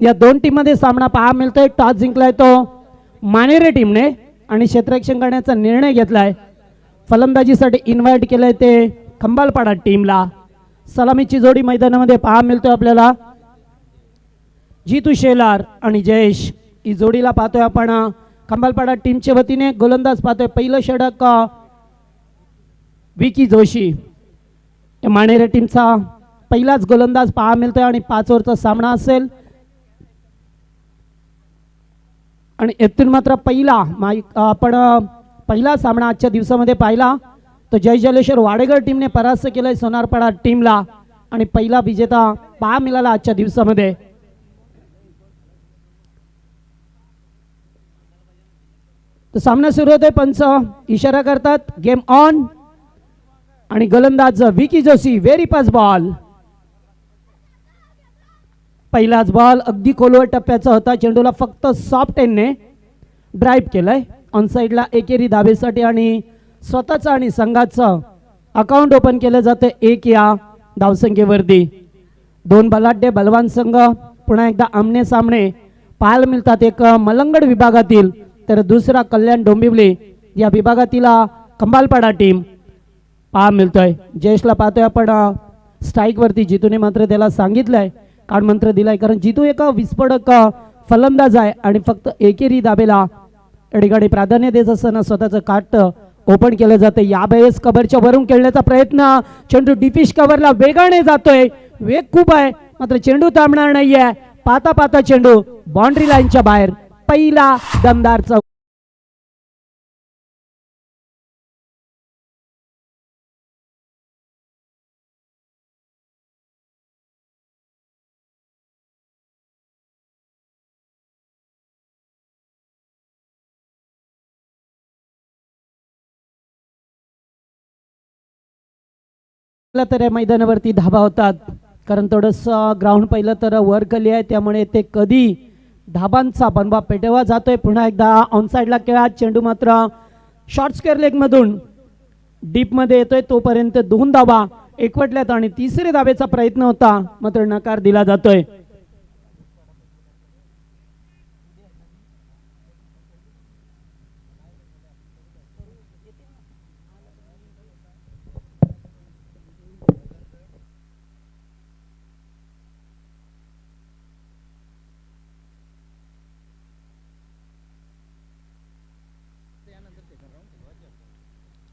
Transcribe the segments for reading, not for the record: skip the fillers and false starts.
या दोन टीम मध्ये सामना पहा मिळतोय. टॉस जिंकलाय तो मानेरे टीमने आणि क्षेत्ररक्षण करण्याचा निर्णय घेतलाय. फलंदाजीसाठी इन्व्हाइट केलंय ते खंबालपाडा टीमला. सलामीची जोडी मैदानामध्ये पहा मिळतोय आपल्याला. जीतू शेलार आणि जयेश ही जोडीला पाहतोय आपण खंबालपाडा टीमच्या वतीने. गोलंदाज पाहतोय पहिलं षटक विकी जोशी. मानेरे टीमचा पहिलाच गोलंदाज पहा मिळतोय आणि 5 ओव्हरचा सामना असेल. आणि येथून मात्र आपण पहिला सामना आजच्या दिवसामध्ये पाहिला तो जय जलेश्वर वाडेगड टीमने परास्त केलाय सोनारपाडा टीमला आणि पहिला विजेता पहा मिळाला आजच्या दिवसामध्ये. तो सामना सुरू होतोय. पंच इशारा करतात गेम ऑन आणि गोलंदाज Vicky Joshi. Very fast ball. पहिलाच बॉल अगदी खोलवर टप्प्याचा होता. चेंडूला फक्त सॉफ्ट एंडने ड्राईव्ह केलाय ऑन साइडला एकेरी धाबेसाठी आणि स्वतःचं आणि संघाचं अकाउंट ओपन केलं जातं 1 या धावसंख्येवरती. दोन बलाढ्य बलवान संघ पुन्हा एकदा आमने सामने पाहायला मिळतात. एक मलंगड विभागातील तर दुसरा कल्याण डोंबिवली या विभागातील खंबालपाडा टीम पहा मिळतोय. जयेशला पाहतोय आपण स्ट्राईक वरती. जितूने मात्र त्याला सांगितलंय कान मंत्र दिलाय कारण जितू एक विस्फोटक फलंदाज आहे आणि फक्त एकेरी दाबेला ठिकाणी प्राधान्य देत असताना स्वतःचं काट ओपन केलं जातं. यावेळेस कव्हरच्या वरून खेळण्याचा प्रयत्न. चेंडू डिफिश कव्हरला वेगाने जातोय. वेग खूप आहे मात्र चेंडू थांबणार नाहीये. पाता पाता चेंडू बाउंड्री लाईनच्या बाहेर. पहिला दमदार चौक. तर या मैदानावरती धाबा होतात कारण थोडंसं ग्राउंड पहिलं तर वर खाली आहे त्यामुळे ते कधी धाबांचा बनवा पेटवा जातोय. पुन्हा एकदा ऑन साइडला खेळा. चेंडू मात्र शॉर्ट स्क्वेअर लेग मधून डीप मध्ये येतोय. तोपर्यंत 2 धाबा एकवटल्यात आणि तिसरे धाबेचा प्रयत्न होता मात्र नकार दिला जातोय.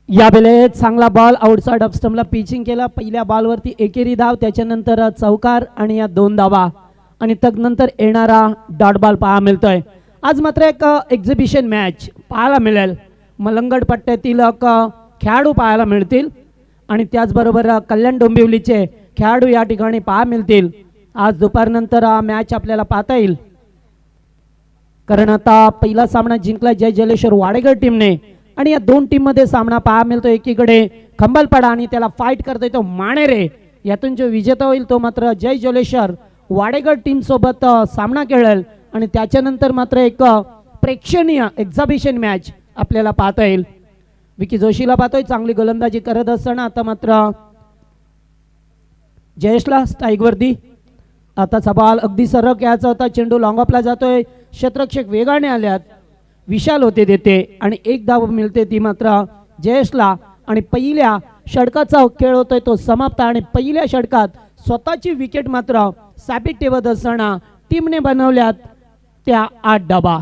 या वेळेत चांगला बॉल आउटसाइड ऑफ स्टंपला पिचिंग केला. पहिल्या बॉलवरती एकेरी धाव त्याच्यानंतर चौकार आणि या 2 धावा आणि तदनंतर येणारा डॉट बॉल पहा मिळतोय. आज मात्र एक एक्झिबिशन मॅच पाहायला मिळेल. मलंगड पट्ट्यातील खेळाडू पाहायला मिळतील आणि त्याचबरोबर कल्याण डोंबिवलीचे खेळाडू या ठिकाणी पहा मिळतील. आज दुपारनंतर मॅच आपल्याला पाहता येईल कारण आता पहिला सामना जिंकला जय जलेश्वर वाडेगड टीमने आणि या दोन टीम मध्ये सामना पहा मिळतो. एकीकडे खंबालपाडा आणि त्याला फाईट करतोय तो मानेरे. यातून जो विजेता होईल तो मात्र जय जलेश्वर वाडेगड टीम सोबत सामना खेळेल आणि त्याच्यानंतर मात्र एक प्रेक्षणीय एक्झिबिशन मॅच आपल्याला पाहता येईल. विकी जोशीला पाहतोय चांगली गोलंदाजी करत असताना. आता मात्र जयेशला स्ट्राईक वरती. आताचा बॉल अगदी सरळ खेळायचा होता. चेंडू लॉंग ऑफला जातोय. क्षेत्ररक्षक वेगाने आल्यात. विशाल होते देते आणि 1 धाव मिळते ती मात्र जयेशला आणि पहिल्या षटकाचा खेळ होतोय तो समाप्त आणि पहिल्या षटकात स्वतःची विकेट मात्र साबित ठेवत असताना टीमने बनवल्यात त्या 8 धावा.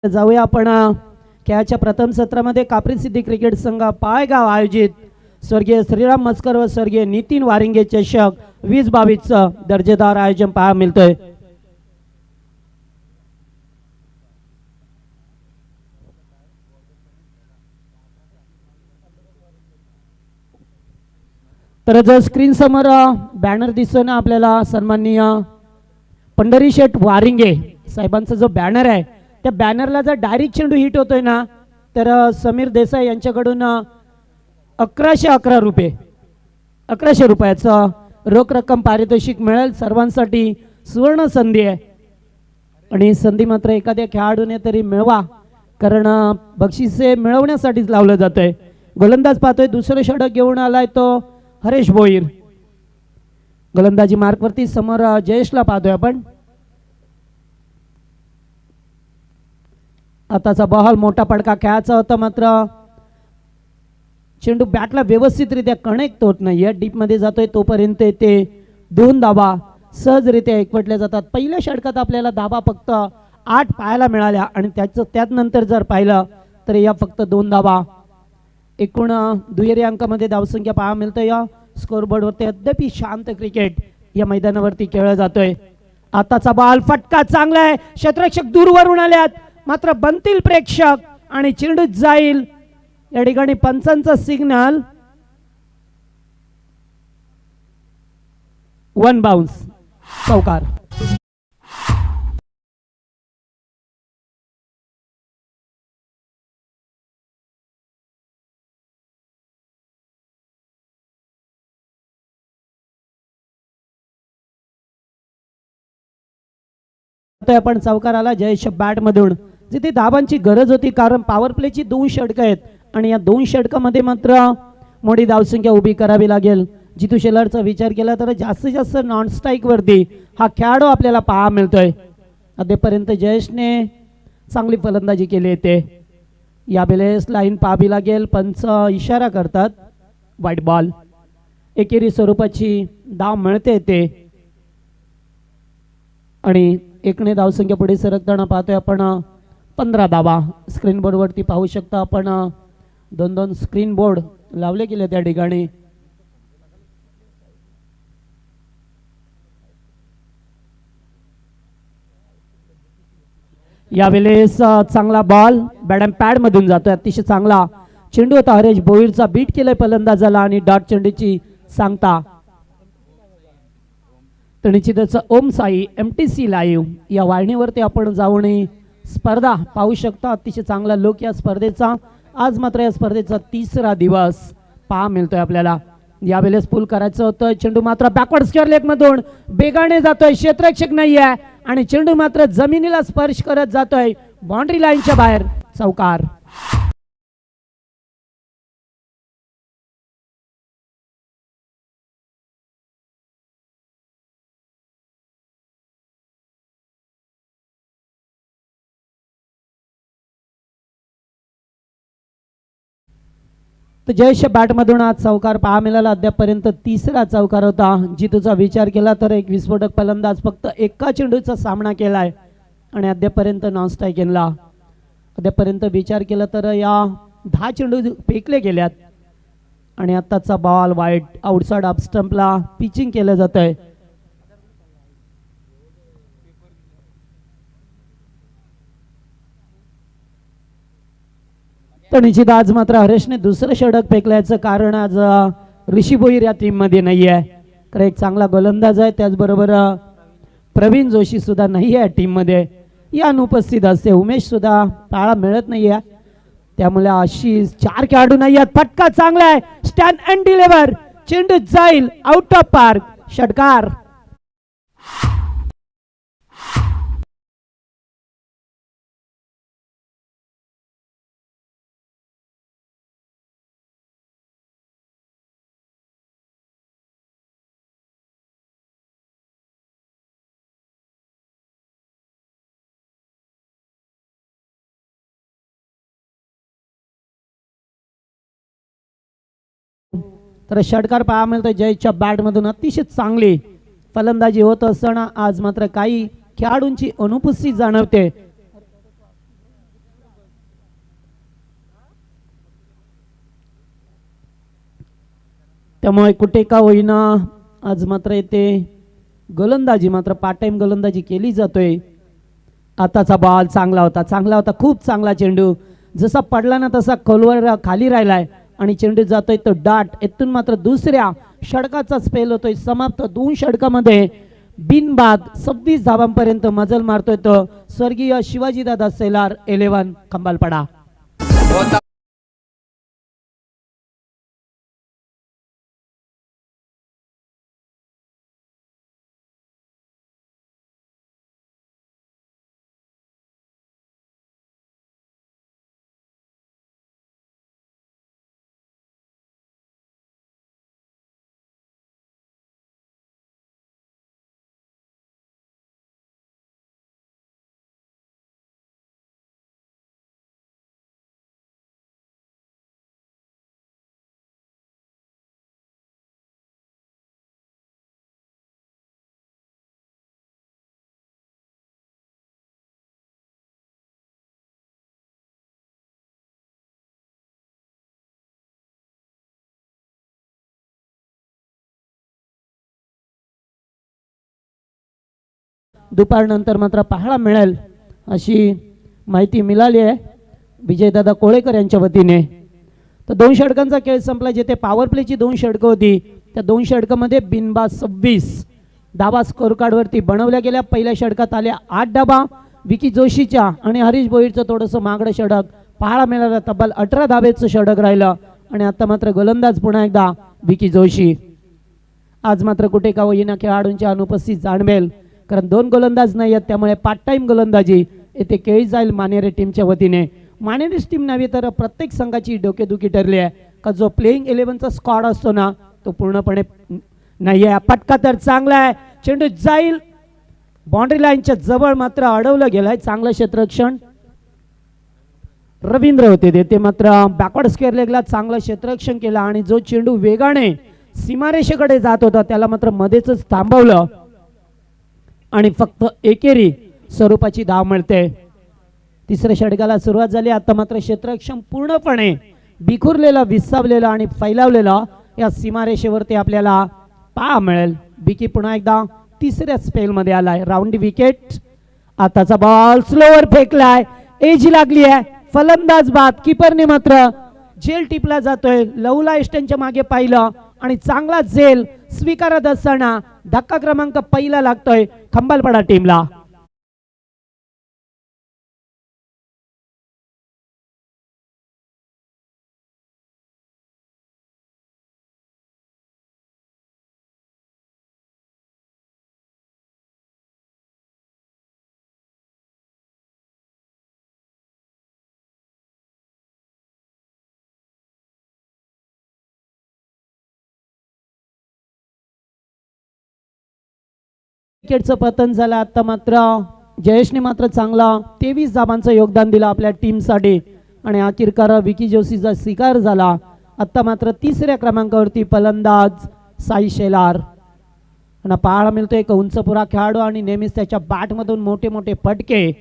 जाऊया आपण खेळाच्या प्रथम सत्रामध्ये. कापरी सिद्धी क्रिकेट संघ पाळगाव आयोजित स्वर्गीय श्रीराम मस्कर व स्वर्गीय नितीन वारिंगे चषक 2022 दर्जेदार आयोजन पाहायला मिळतोय. तर जो स्क्रीन समोर बॅनर दिसतोय ना आपल्याला, सन्माननीय पंढरी शेठ वारिंगे साहेबांचा जो बॅनर आहे, त्या बॅनरला जर डायरेक्ट चेंडू हिट होतोय ना, तर समीर देसाई यांच्याकडून 1111 रुपये 1100 रुपयाचं रोख रक्कम पारितोषिक मिळेल. सर्वांसाठी सुवर्ण संधी आहे आणि संधी मात्र एखाद्या खेळाडूने तरी मिळवा, कारण बक्षिसे मिळवण्यासाठीच लावलं जातंय. गोलंदाज पाहतोय, दुसरं षटक घेऊन आलाय तो हरेश भोईर. गोलंदाजी मार्कवरती समोर जयेशला पाहतोय आपण. आताचा बॉल मोठा पडका खेळायचा होता, मात्र चेंडू बॅटला व्यवस्थितरित्या कनेक्ट होत नाहीये. डीप मध्ये जातोय तोपर्यंत ते 2 धाबा सहजरित्या एकवटल्या जातात. पहिल्या षटकात आपल्याला धाबा फक्त 8 पाहायला मिळाल्या आणि त्यानंतर जर पाहिलं तर या फक्त 2 धाबा. एकूण दुहेरी अंकामध्ये धावसंख्या पाहायला मिळते. या स्कोरबोर्डवरती अद्याप शांत क्रिकेट या मैदानावरती खेळला जातोय. आताचा बॉल फटका चांगला आहे, क्षेत्ररक्षक दूरवरून आल्यात, मात्र बनतील प्रेक्षक आणि चेंडू जाईल. या ठिकाणी पंचांचा सिग्नल 1 बाउन्स, चौकार. आपण चौकार आला जयेश बॅट मधून, जिथे धाबांची गरज होती, कारण पॉवर प्लेची 2 षटकं आहेत आणि या 2 षटकामध्ये मात्र मोठी धावसंख्या उभी करावी लागेल. जितू शेलरचा विचार केला तर जास्तीत जास्त नॉन स्ट्राईक वरती हा खेळाडू आपल्याला पाहा मिळतोय. अद्यापर्यंत जयेशने चांगली फलंदाजी केली येते. यावेळेस लाईन पाहावी लागेल. पंच इशारा करतात, व्हाईट बॉल. एकेरी स्वरूपाची धाव मिळते येते आणि एकने धावसंख्या पुढे सरकताना पाहतोय आपण 15 धावा. स्क्रीन बोर्डवरती पाहू शकता आपण 2 स्क्रीन बोर्ड लावले गेले त्या ठिकाणी. यावेळेस चांगला बॉल बॅट अँड पॅड मधून जातोय, अतिशय चांगला चेंडू होता. हरेश भोईरचा बीट केलाय फलंदाजाला आणि डॉट चेंडूची सांगता. तर निश्चितच ओम साई MTC लाईव्ह या वाहिनीवरती आपण जाऊन स्पर्धा पाहू शकता. अतिशय चांगला लोक या स्पर्धेचा. आज मात्र या स्पर्धेचा 3रा दिवस पहा मिळतोय आपल्याला. यावेळेस पूल करायचं होतं, चेंडू मात्र बॅकवर्ड स्क्वेअर लेग मधून बेगाने जातोय, क्षेत्ररक्षक नाहीये आणि चेंडू मात्र जमिनीला स्पर्श करत जातोय बाउंड्री लाईनच्या बाहेर, चौकार. तर जयेश बॅट मधून आज चौकार पहा मिळाला. अद्यापर्यंत 3रा चौकार होता. जितूचा विचार केला तर एक विस्फोटक फलंदाज फक्त एका चेंडूचा सामना केलाय आणि अद्यापर्यंत नॉन स्ट्राईक गेला. अद्यापर्यंत विचार केला तर या 10 चेंडू फेकले गेल्यात आणि आताचा ball wide outside of स्टंपला pitching केलं जात आहे. तर निश्चित आज मात्र हरेशने दुसरं षटक फेकल्याचं कारण आज ऋषी भोईर या टीम मध्ये नाही आहे. कारण एक चांगला गोलंदाज आहे, त्याचबरोबर प्रवीण जोशी सुद्धा नाही आहे टीम मध्ये. या अनुपस्थित असते. उमेश सुद्धा पाळा मिळत नाहीये, त्यामुळे अशी 4 खेळाडू नाही आहेत. फटका चांगला आहे, स्टँड अँड डिलिव्हर, चेंडू जाईल आउट ऑफ पार्क, षटकार. तर षटकार पाहा मिळतोय जयच्या बॅट मधून. अतिशय चांगली फलंदाजी होत असताना आज मात्र काही खेळाडूंची अनुपस्थिती जाणवते. त्यामुळे कुठे का होईना आज मात्र येते गोलंदाजी, मात्र पार्ट टाइम गोलंदाजी केली जातोय. आताचा बॉल चांगला होता, खूप चांगला चेंडू. जसा पडला ना तसा खोलवर खाली राहिलाय आणि चेंडू जातोय तो डाट. इथून मात्र दुसऱ्या षटकाचा स्पेल होतोय समाप्त. 2 षटकामध्ये बिनबाद 26 धावांपर्यंत मजल मारतोय तो स्वर्गीय शिवाजीदादा सेलार 11 खंबालपाडा. दुपारनंतर मात्र पाहायला मिळेल अशी माहिती मिळाली आहे विजयदादा कोळेकर यांच्या वतीने. तर 2 षटकांचा खेळ संपला. जिथे पॉवर प्लेची 2 षटकं होती त्या 2 षटकामध्ये बिनबाद 26 धावा स्कोर कार्डवरती बनवल्या गेल्या. पहिल्या षटकात आल्या 8 धावा विकी जोशीच्या आणि हरीश भोईरचं थोडंसं मागडं षटक पाहायला मिळालं. तब्बल 18 धावेचं षटक राहिलं आणि आता मात्र गोलंदाज पुन्हा एकदा विकी जोशी. आज मात्र कुठे का होईना खेळाडूंची अनुपस्थित जाणवेल कारण 2 गोलंदाज नाही आहेत त्यामुळे पार्ट टाइम गोलंदाजी येथे केली जाईल मानेरे टीमच्या वतीने. मानेरे टीम नव्हे तर प्रत्येक संघाची डोकेदुखी ठरली आहे का जो प्लेइंग 11चा स्क्वॉड असतो ना तो पूर्णपणे नाही आहे. पटका तर चांगला आहे. चेंडू जाईल बाउंड्री लाईनच्या जवळ मात्र अडवलं गेलाय. चांगलं क्षेत्ररक्षण रवींद्र होते ते मात्र बॅकवर्ड स्क्वेअर लेगला चांगलं क्षेत्ररक्षण केलं आणि जो चेंडू वेगाने सीमारेषेकडे जात होता त्याला मात्र मध्येच थांबवलं आणि फक्त एकेरी स्वरूपाची धाव मिळते. तिसऱ्या षटकाला सुरुवात झाली. आता मात्र क्षेत्ररक्षण पूर्णपणे बिखुरलेला विसावलेला आणि फैलावलेला या सीमारेषेवरती आपल्याला पाहा मिळेल. बिकी पुन्हा एकदा तिसऱ्या स्पेल मध्ये आलाय. Round wicket. आताचा बॉल स्लोवर फेकलाय. एज लागली आहे. फलंदाज बाद. कीपरने मात्र झेल टिपला जातोय. लवला इस्टनच्या मागे पाहिलं आणि चांगला झेल स्वीकारत असताना धक्का क्रमांक पहिला लागतोय खंबालपाडा टीमला. विकेटचं पतन झालं. आता मात्र जयेशने मात्र चांगला 23 धावांचं योगदान दिलं आपल्या टीमसाठी आणि अखेरकार विकी जोशीचा स्वीकार झाला. आता मात्र तिसऱ्या क्रमांकावरती फलंदाज साई शेलार आणि पाहायला मिळतो एक उंचपुरा खेळाडू आणि नेहमीच त्याच्या बॅटमधून मोठे मोठे फटके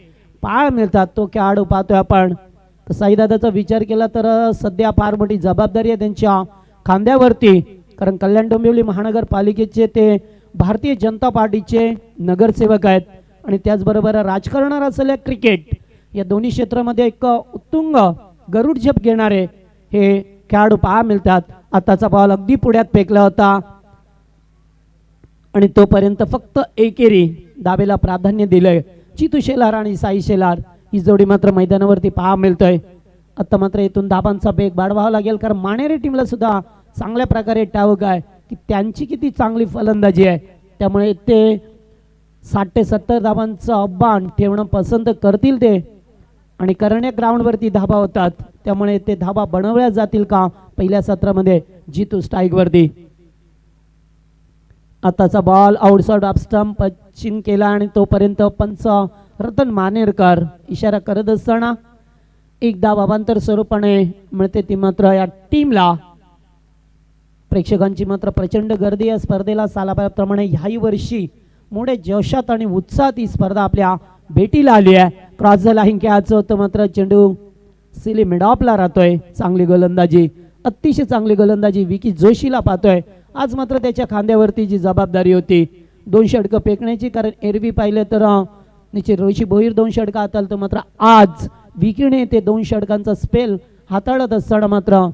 पाहायला मिळतात. तो खेळाडू पाहतोय आपण. तर साईदादाचा विचार केला तर सध्या फार मोठी जबाबदारी आहे त्यांच्या खांद्यावरती कारण कल्याण डोंबिवली महानगरपालिकेचे ते भारतीय जनता पार्टीचे नगरसेवक आहेत आणि त्याचबरोबर राजकारणात असलेल्या क्रिकेट या दोन्ही क्षेत्रामध्ये एक उत्तुंग गरुड झेप घेणारे हे खेळाडू पाहा मिळतात. आताचा बॉल अगदी पुढ्यात फेकला होता आणि तोपर्यंत फक्त एकेरी दावेला प्राधान्य दिलंय. चितू शेलार आणि साई शेलार ही जोडी मात्र मैदानावरती पाहा मिळतोय. आता मात्र इथून धाबांचा बेग वाढवावा लागेल कारण मानेरे टीमला सुद्धा चांगल्या प्रकारे ठाऊक आहे की त्यांची किती चांगली फलंदाजी आहे त्यामुळे ते 60 ते 70 धाबांचं आव्हान ठेवणं पसंत करतील ते आणि करण्या ग्राउंडवरती धाबा होतात त्यामुळे ते धाबा बनवल्या जातील का पहिल्या सत्रामध्ये जितू स्ट्राईक वरती. आताचा बॉल आउटसाइड ऑफ स्टंप पचिन केला आणि तोपर्यंत पंच रतन मानेरकर इशारा करत असताना एक धाव अवांतर स्वरूपाने मिळते ती मात्र या टीमला. प्रेक्षकांची मात्र प्रचंड गर्दी या स्पर्धेला सालाबादप्रमाणे ह्याही वर्षी मोठे जोशात आणि उत्साहात ही स्पर्धा आपल्या भेटीला आली आहे. क्रॉस द लाईन खेळायचं होतं मात्र चेंडू सिली मिडॉपला राहतोय. चांगली गोलंदाजी अतिशय चांगली गोलंदाजी विकी जोशीला पाहतोय. आज मात्र त्याच्या खांद्यावरती जी जबाबदारी होती 2 षटकं फेकण्याची कारण एरवी पाहिलं तर निश्चित रोहिशी भोईर 2 षटकं हाताळतो मात्र आज विकीने ते 2 षटकांचा स्पेल हाताळत असताना मात्र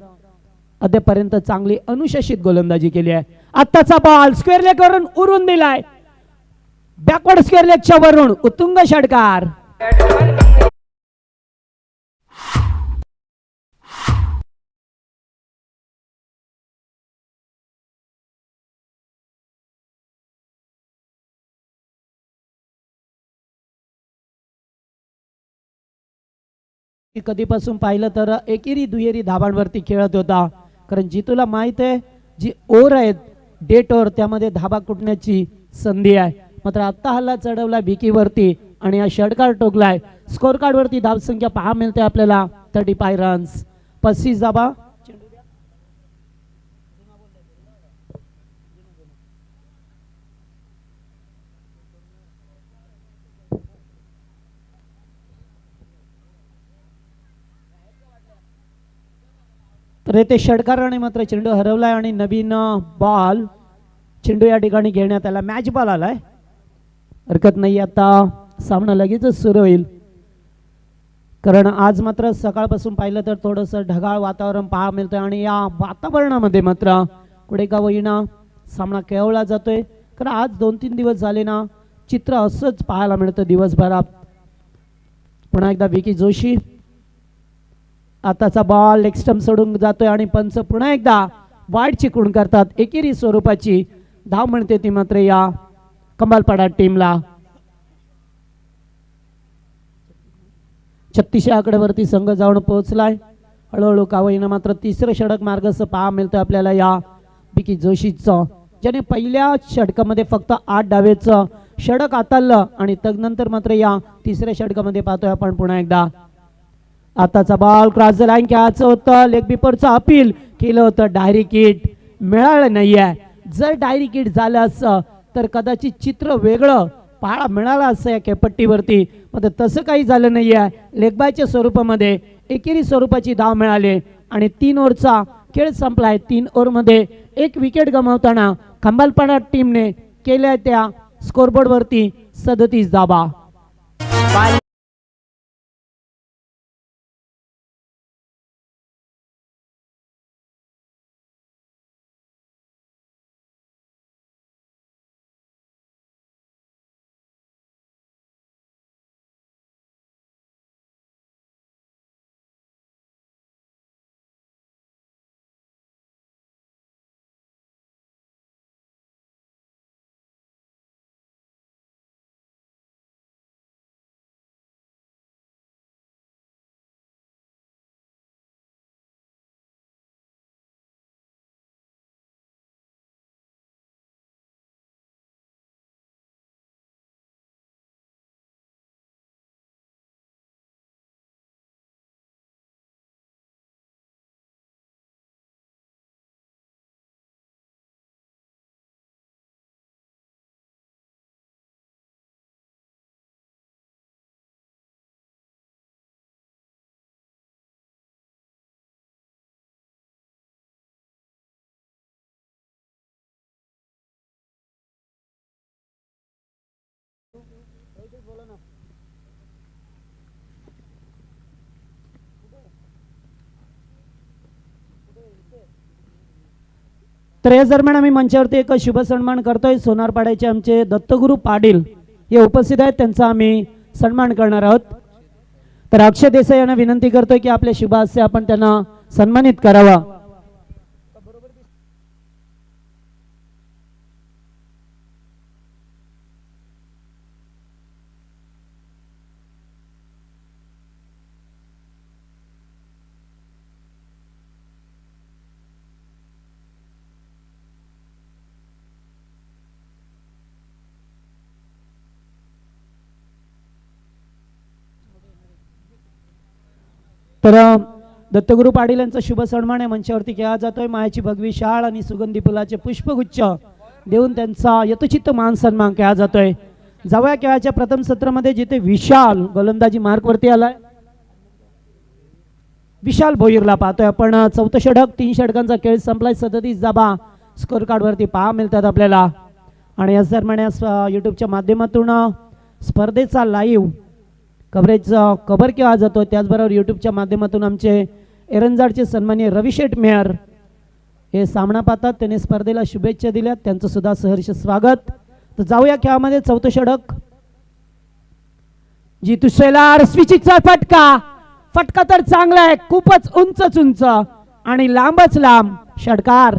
अद्यापर्यंत चांगली अनुशासित गोलंदाजी केली आहे. आत्ताचा बॉल स्क्वेअर लेग वरून उरून दिलाय, बॅकवर्ड स्क्वेअर लेगच्या वरून उत्तुंग षटकार. कधीपासून पाहिलं तर एकेरी दुहेरी धाबांवरती खेळत होता, कारण जितूला माहित आहे जी ओव्हर आहेत डेट ओव्हर त्यामध्ये धाबा कुटण्याची संधी आहे. मात्र आता हल्ला चढवला भिकीवरती आणि हा षटकार टोकलाय. स्कोर कार्ड वरती धावसंख्या पहा मिळते आपल्याला 35 रन्स, 35 धाबा. तर येथे षटकाराने मात्र चेंडू हरवलाय आणि नवीन बॉल चेंडू या ठिकाणी घेण्यात आला. मॅच बॉल आलाय, हरकत नाही. आता सामना लगेचच सुरू होईल, कारण आज मात्र सकाळपासून पाहिलं तर थोडंसं ढगाळ वातावरण पाहायला मिळतंय आणि या वातावरणामध्ये मात्र पुढे का होईना सामना खेळवला जातोय. कारण आज 2-3 दिवस झाले ना चित्र असंच पाहायला मिळतं दिवसभरात. पुन्हा एकदा विकी जोशी, आताचा बॉल लेग स्टंप सोडून जातोय आणि पंच पुन्हा एकदा वाईड चिकून करतात. एकेरी स्वरूपाची धाव म्हणते ती मात्र या कमालपाडा टीमला. 36 आकड्यावरती संघ जाऊन पोहोचलाय. हळूहळू कावईनं मात्र तिसरं षटक मार्गस्थ पहा मिळतं आपल्याला या विकी जोशीचं, ज्याने पहिल्या षटकामध्ये फक्त 8 डावेचं षटक हाताळलं आणि त्यानंतर मात्र या तिसऱ्या षटकामध्ये पाहतोय आपण पुन्हा एकदा. आताचा बॉल क्रॉस द लाईन खेळायचं होतं, लेग बिफोरचं अपील केलं होतं, डायरी किट मिळालं नाहीये. जर डायरी किट झालं असं तर कदाचित चित्र वेगळं पाहायला मिळालं असं या खेळपट्टीवरती, मात्र तसं काही झालं नाहीये. लेगबायच्या स्वरूपामध्ये एकेरी स्वरूपाची धाव मिळाली आणि 3 ओव्हरचा खेळ संपलाय. 3 ओव्हरमध्ये 1 विकेट गमावताना खंबालपाडा टीमने केल्या त्या स्कोरबोर्डवरती 37 धावा. तर या दरम्यान आम्ही मंचावरती एक शुभ सन्मान करतोय. सोनारपाड्याचे आमचे दत्तगुरु पाटील हे उपस्थित आहेत, त्यांचा आम्ही सन्मान करणार आहोत. तर अक्षय देसाई यांना विनंती करतोय की आपल्या शुभ हस्ते आपण त्यांना सन्मानित करावा. तर दत्तगुरु पाटील यांचा शुभ सन्मान आहे मंचावरती केला जातोय. मायाची भगवी शाळ आणि सुगंधी फुलाचे पुष्पगुच्छ देऊन त्यांचा यथोचित मान सन्मान केला जातोय. जावया खेळाच्या प्रथम सत्रामध्ये जिथे विशाल गोलंदाजी मार्कवरती आलाय, विशाल भोईरला पाहतोय आपण. 4थं षटक, 3 षटकांचा खेळ संपलाय. 37 धाबा स्कोर कार्ड वरती पहा मिळतात आपल्याला. आणि याच दरम्यान युट्यूबच्या माध्यमातून स्पर्धेचा लाईव्ह कव्हरेज कव्हर केला जातो. त्याचबरोबर युट्यूबच्या माध्यमातून आमचे एरंजाडचे सन्माननीय रवी शेठ मेयर हे सामना पाहतात, त्यांनी स्पर्धेला शुभेच्छा दिल्यात, त्यांचं सुद्धा सहर्ष स्वागत. तर जाऊया खेळामध्ये. चौथं षटक जितू शेलार, स्विचिकचा फटका तर चांगला आहे, खूपच उंच आणि लांबच लांब षटकार.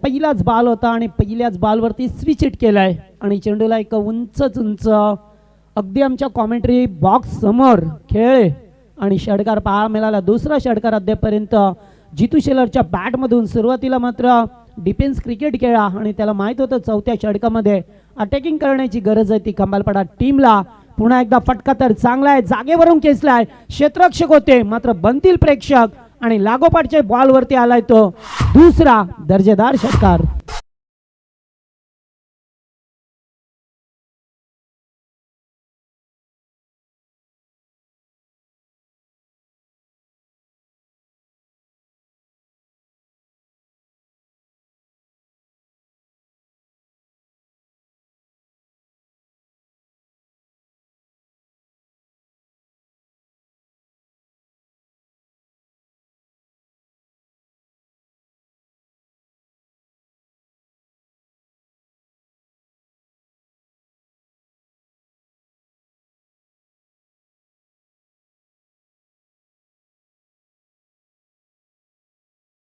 पहिलाच बॉल होता आणि पहिल्याच बॉलवरती स्विच हिट केलाय आणि चेंडूला एक उंच अगदी आमच्या कॉमेंट्री बॉक्स समोर खेळले आणि षटकार पाहायला मिळाला. दुसरा षटकार अद्यापर्यंत जितू शेलरच्या बॅटमधून. सुरुवातीला मात्र डिफेन्स क्रिकेट खेळा आणि त्याला माहित होतं चौथ्या षटकामध्ये अटॅकिंग करण्याची गरज आहे ती खंबालपाडा टीमला. पुन्हा एकदा फटका तर चांगला आहे, जागेवरून खेचलाय, क्षेत्ररक्षक होते मात्र बनतील प्रेक्षक आणि लागोपाठच्या बॉलवरती आलाय तो दुसरा दर्जेदार षटकार.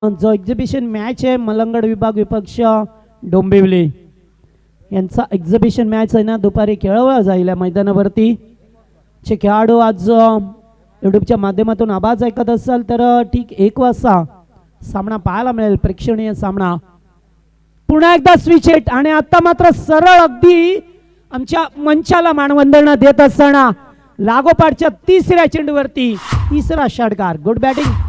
जो एक्झिबिशन मॅच आहे मलंगड विभाग विपक्ष डोंबिवली यांचा एक्झिबिशन मॅच आहे ना, दुपारी खेळवला जाईल या मैदानावरती. चे खेळाडू आज युट्यूबच्या माध्यमातून आवाज ऐकत असाल तर ठीक 1 वाजता सामना पाहायला मिळेल, प्रेक्षणीय सामना. पुन्हा एकदा स्विच हिट आणि आता मात्र सरळ अगदी आमच्या मंचाला मानवंदना देत असताना लागोपाठच्या तिसऱ्या चेंडूवरती तिसरा षटकार. Good batting.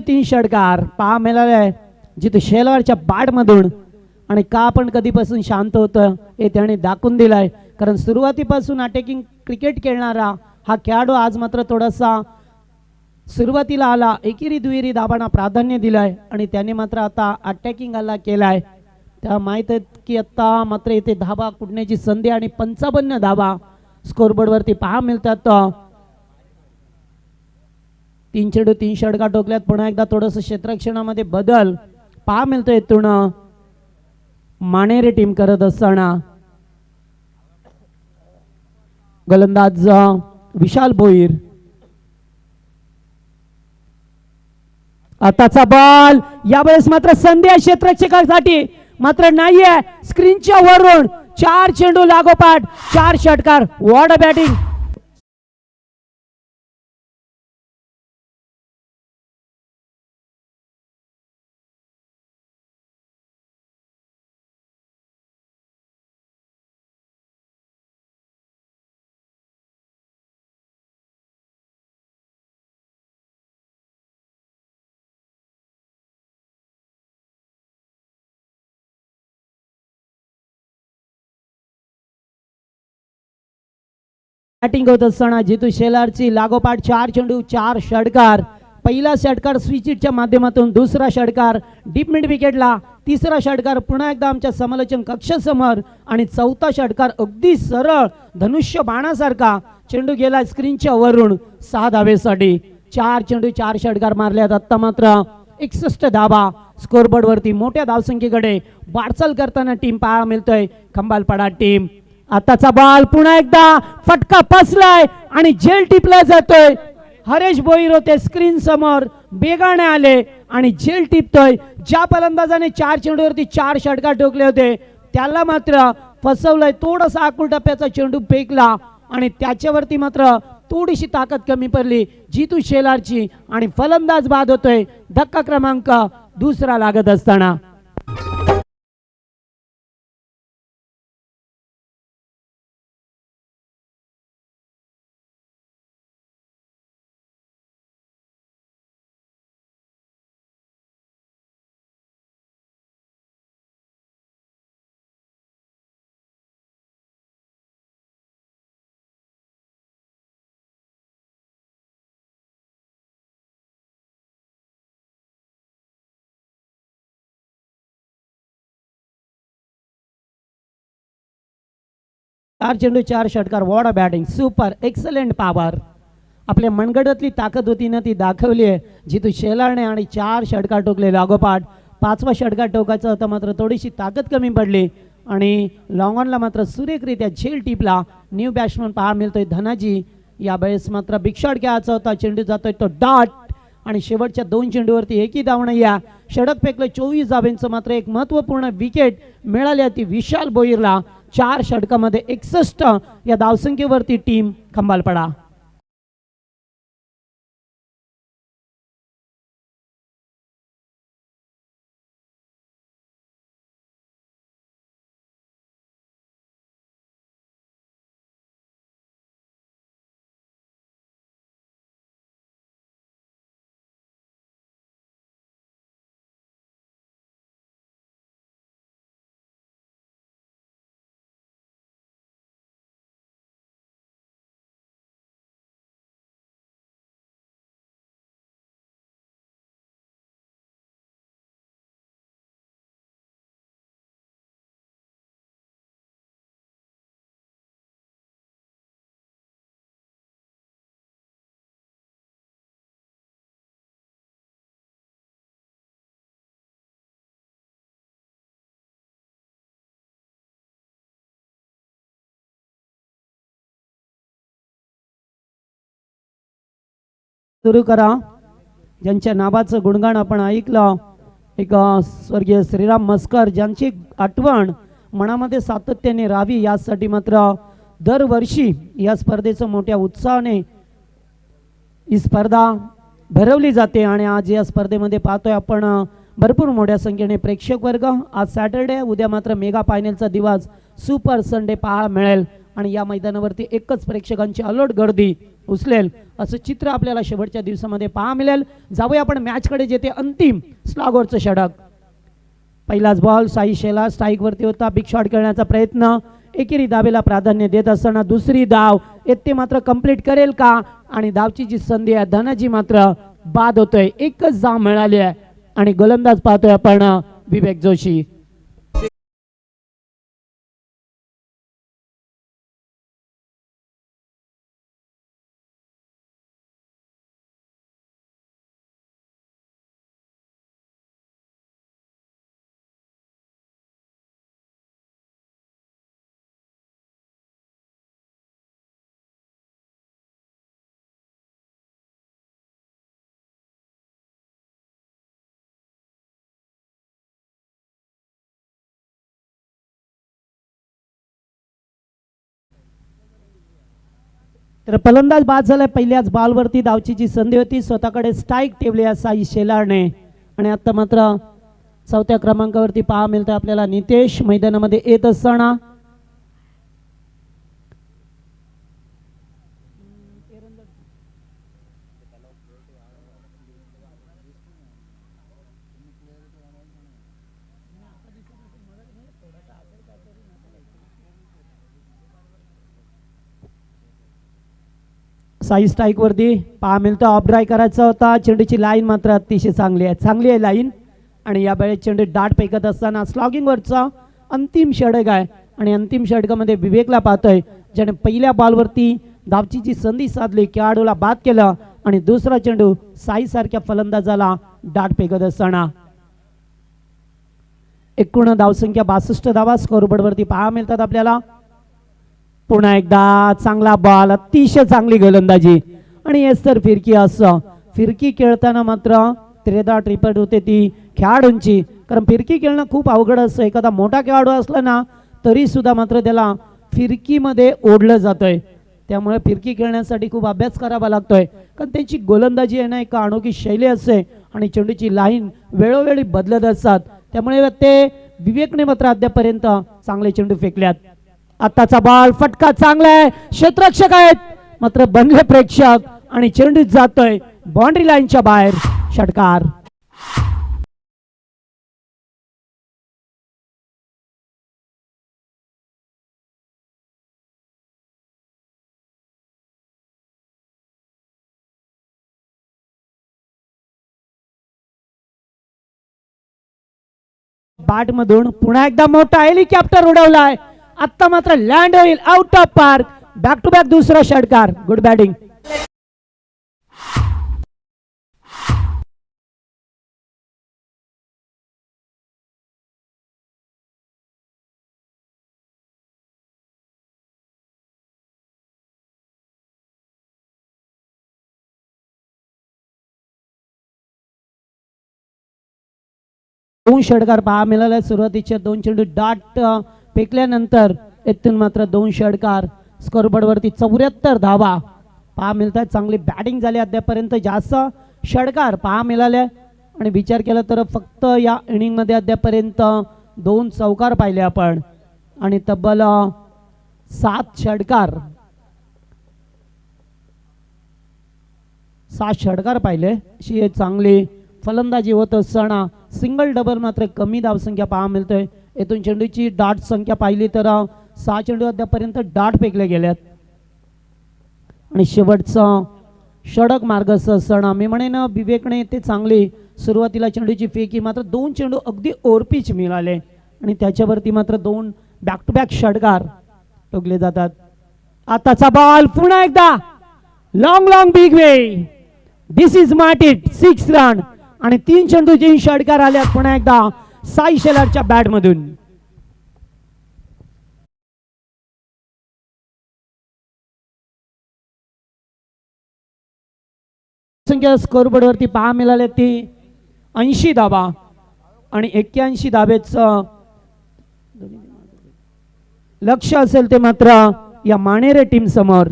तीन षटकार पहा मिळाले जितू शेलारच्या बॅटमधून आणि का आपण कधीपासून शांत होतं हे त्याने दाखवून दिलाय. कारण सुरुवातीपासून अटॅकिंग क्रिकेट खेळणारा हा खेळाडू आज मात्र थोडासा सुरुवातीला आला, एकेरी दुहेरी धाबांना प्राधान्य दिलाय आणि त्याने मात्र आता अटॅकिंग हल्ला केलाय. त्या माहित आहे की आता मात्र इथे धाबा कुटण्याची संधी आणि 55 धाबा स्कोरबोर्डवरती पहा मिळतात. 3 चेंडू 3 षटकार टोकल्यात. पुन्हा एकदा थोडंसं क्षेत्ररक्षणामध्ये बदल पहा मिळतोय. इथून मानेरे टीम करत असताना गोलंदाज विशाल भोईर. आताचा बॉल यावेळेस मात्र संधी आहे क्षेत्ररक्षकासाठी मात्र नाहीये. स्क्रीनच्या वरून 4 चेंडू लागोपाठ 4 षटकार. What a batting. बॅटिंग होत असताना जितू शेलारची लागोपाठ 4 चेंडू 4 षटकार. पहिला षटकार स्विचिटच्या माध्यमातून, दुसरा षटकार डीप मिड विकेटला, तिसरा षटकार पुन्हा एकदा आमच्या समालोचन कक्षासमोर आणि चौथा षटकार अगदी सरळ धनुष्य बाणासारखा चेंडू गेला स्क्रीनच्या वरून 6 धावेसाठी. 4 चेंडू 4 षटकार मारल्यात. आता मात्र 61 धावा स्कोरबोर्ड वरती. मोठ्या धावसंख्येकडे वाटचाल करताना टीम पाहायला मिळतोय खंबालपाडा टीम. आताचा बॉल पुन्हा एकदा फटका फसलाय आणि झेल टिपला जातोय. हरेश भोईर होते स्क्रीन समोर, बेगाने आले आणि झेल टिपतोय. ज्या फलंदाजाने 4 चेंडूवरती 4 षटकार ठोकले होते त्याला मात्र फसवलंय. थोडासा आकुल टप्प्याचा चेंडू फेकला आणि त्याच्यावरती मात्र थोडीशी ताकद कमी पडली जितू शेलारची आणि फलंदाज बाद होतोय. धक्का क्रमांक 2 लागत असताना 4 चेंडू 4 षटकार. What a batting, super excellent power. आपल्या मनगटातली ताकद होती ना ती दाखवली आहे जितू शेलारने आणि 4 षटकार टोकले लागोपाठ. 5वा षटकार टोकायचा होता मात्र थोडीशी ताकद कमी पडली आणि लॉंग ऑनला मात्र सुरेखरित्या झेल टिपला. न्यू बॅट्समन पाहा मिळतोय धनाजी. या वेळेस मात्र बिग शॉट घ्यायचा होता. चेंडू जातोय तो डॉट आणि शेवटच्या 2 चेंडूवरती एकही धाव नाही. या षटक फेकलं 24 धावांचं मात्र एक महत्त्वपूर्ण विकेट मिळाली ती विशाल भोईरला. 4 षटकामध्ये 61 या धावसंख्येवरती टीम खंबालपडा. सुरू करा. ज्यांच्या नावाचं गुणगान आपण ऐकलं, एक स्वर्गीय श्रीराम मस्कर, ज्यांची आठवण मनामध्ये सातत्याने राहावी यासाठी मात्र दरवर्षी या स्पर्धेचं मोठ्या उत्साहाने ही स्पर्धा भरवली जाते. आणि आज या स्पर्धेमध्ये पाहतोय आपण भरपूर मोठ्या संख्येने प्रेक्षक वर्ग. आज सॅटर्डे, उद्या मात्र मेगा फायनलचा दिवस सुपर संडे पाहायला मिळेल आणि या मैदानावरती एकच प्रेक्षकांची अलोट गर्दी उचलेल असं चित्र आपल्याला शेवटच्या दिवसामध्ये पाहायला मिळेल. जाऊया आपण मॅचकडे, जेथे अंतिम स्लॉगवरचं षटक. पहिलाच बॉल साई शेला स्ट्राईकवरती होता. बिग शॉट खेळण्याचा प्रयत्न, एकेरी धावेला प्राधान्य देत असताना दुसरी धाव येते मात्र कंप्लीट करेल का? आणि धावची जी संधी आहे धनाजी मात्र बाद होतोय. एकच धाव मिळाली आहे आणि गोलंदाज पाहतोय आपण विवेक जोशी. तर फलंदाज बाद झालाय. पहिल्याच बॉलवरती धावची जी संधी होती स्वतःकडे स्ट्राईक ठेवली आहे साई शेलारने. आणि आता मात्र 4थ्या क्रमांकावरती पहा मिळतं आपल्याला नितेश मैदानामध्ये येत असताना. साई स्ट्राईक वरती पहा मिळतं. ऑफ ड्राय करायचा होता. चेंडूची लाईन मात्र अतिशय चांगली आहे लाईन. आणि या वेळेस चेंडू डाट फेकत असताना स्लॉगिंग वरचा अंतिम षटक आहे आणि अंतिम षटकामध्ये विवेकला पाहतोय ज्याने पहिल्या बॉलवरती धावची जी संधी साधली, खेळाडूला बाद केलं आणि दुसरा चेंडू साई सारख्या फलंदाजाला डाट फेकत असताना. एकूण धावसंख्या 62 धावा स्कोरबोर्ड वरती पहा मिळतात आपल्याला. पुन्हा एकदा चांगला बॉल, अतिशय चांगली गोलंदाजी आणि हेच तर फिरकी. असं फिरकी खेळताना मात्र त्रेधा ट्रिपट होते ती खेळाडूंची, कारण फिरकी खेळणं खूप अवघड असतं. एखादा मोठा खेळाडू असला ना तरी सुद्धा मात्र त्याला फिरकीमध्ये ओढलं जातंय. त्यामुळे फिरकी खेळण्यासाठी खूप अभ्यास करावा लागतोय, कारण त्यांची गोलंदाजी आहे ना एक अनोखी शैली असते आणि चेंडूची लाईन वेळोवेळी बदलत असतात. त्यामुळे ते विवेकने मात्र अद्यापर्यंत चांगले चेंडू फेकल्यात. आताचा बॉल फटका चांगला आहे, क्षेत्ररक्षक आहेत मात्र बनले प्रेक्षक आणि चेंडू जातोय बाउंड्री लाईनच्या बाहेर. षटकार. बॅट मधून पुन्हा एकदा मोठा हेलिकॉप्टर उडवलाय आत्ता मात्र लँड होईल out of park. Back to back दुसरा षटकार. Good batting. दोन षटकार पहा मिळाले. सुरुवातीच्या दोन चेंडू डाट फेकल्यानंतर इथून मात्र दोन षटकार. स्कोरबोर्ड वरती 74 धावा पहा मिळतात. चांगली बॅटिंग झाली अद्यापर्यंत. जास्त षटकार पहा मिळाले आणि विचार केला तर फक्त या इनिंग मध्ये अद्यापर्यंत 2 चौकार पाहिले आपण आणि तब्बल 7 षटकार 7 षटकार पाहिले. अशी चांगली फलंदाजी होत असताना सिंगल डबल मात्र कमी धावसंख्या पहा मिळतोय. येथून चेंडूची डाट संख्या पाहिली तर 6 चेंडू अद्यापर्यंत डाट फेकले गेल्यात आणि शेवटचा षटक मार्ग असताना मी म्हणेन विवेकने ते चांगली सुरुवातीला चेंडूची फेकी मात्र 2 चेंडू अगदी ओरपीच मिळाले आणि त्याच्यावरती मात्र 2 बॅक टू बॅक षटकार ठोकले जातात. आताचा बॉल पुन्हा एकदा long long big way. This is मार्टिट 6 रन आणि 3 चेंडूची षटकार आल्यात पुन्हा एकदा साई शेलारच्या बॅट मधून. संख्या स्कोरबोर्ड वरती पहा मिळाले ती 80 धावा आणि 81 धावेचं लक्ष असेल ते मात्र या मानेरे टीम समोर.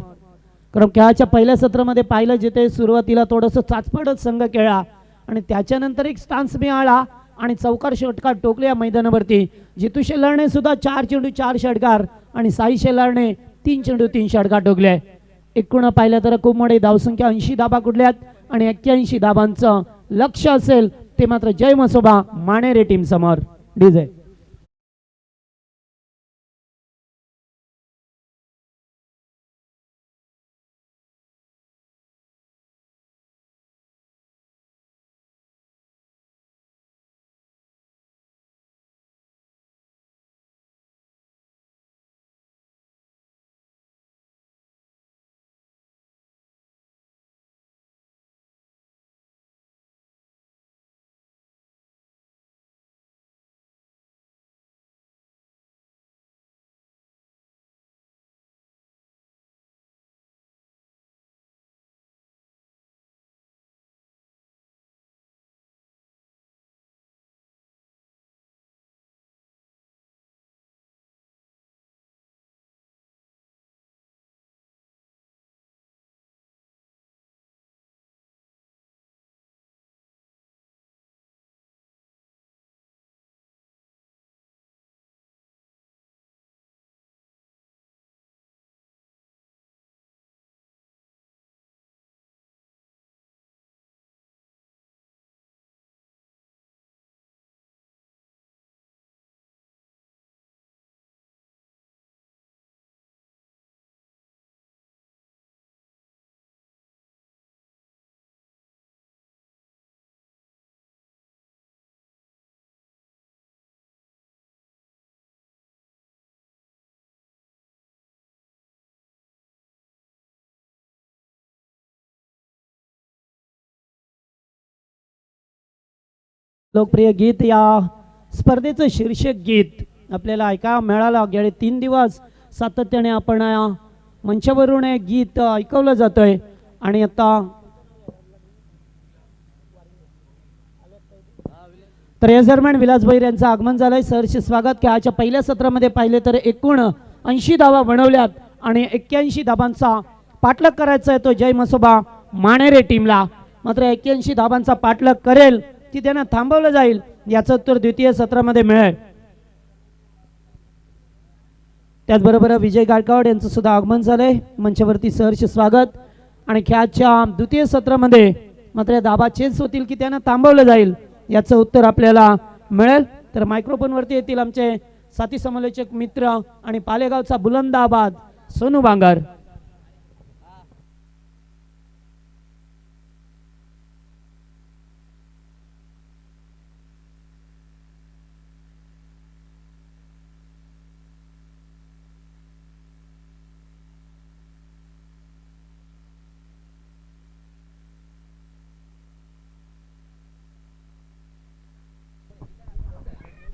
कारण खेळाच्या पहिल्या सत्रामध्ये पाहिलं जिथे सुरुवातीला थोडंसं चाचपडत संघ खेळला आणि त्याच्यानंतर एक स्टान्स मिळाला आणि चौकार षटकार टोकले या मैदानावरती. जितू शेलारने सुद्धा 4 चेंडू 4 षटकार आणि साई शेलारने 3 चेंडू 3 षटकार टोकले. एकूण पाहिलं तर खूप मोठी धावसंख्या 80 धाबा कुठल्यात आणि 81 धाबांचं लक्ष असेल ते मात्र जय मसोबा मानेरे टीम समोर. डीजे लोकप्रिय गीत या स्पर्धेचं शीर्षक गीत आपल्याला ऐका मिळालं. गेले 3 दिवस सातत्याने आपण मंचावरून गीत ऐकवलं जातोय आणि आता तर या दरम्यान विलास भैर यांचं आगमन झालंय. सरचे स्वागत. खेळाच्या पहिल्या सत्रामध्ये पाहिले तर एकूण 80 धावा बनवल्यात आणि 81 धाबांचा पाठलाग करायचा आहे तो जय मसोबा मानेरे टीमला. मात्र 81 धाबांचा पाठलाग करेल की त्यांना थांबवलं जाईल याचं उत्तर द्वितीय सत्रामध्ये मिळेल. त्याचबरोबर विजय गायकवाड यांचं सुद्धा आगमन झालंय. मंचावरती सहर्ष स्वागत. आणि खेळाच्या द्वितीय सत्रामध्ये मात्र धाबा चेंज होतील की त्यांना थांबवलं जाईल याचं उत्तर आपल्याला मिळेल. तर मायक्रोफोन वरती येतील आमचे साथी समालोचक मित्र आणि पालेगावचा बुलंदाबाद सोनू बांगर.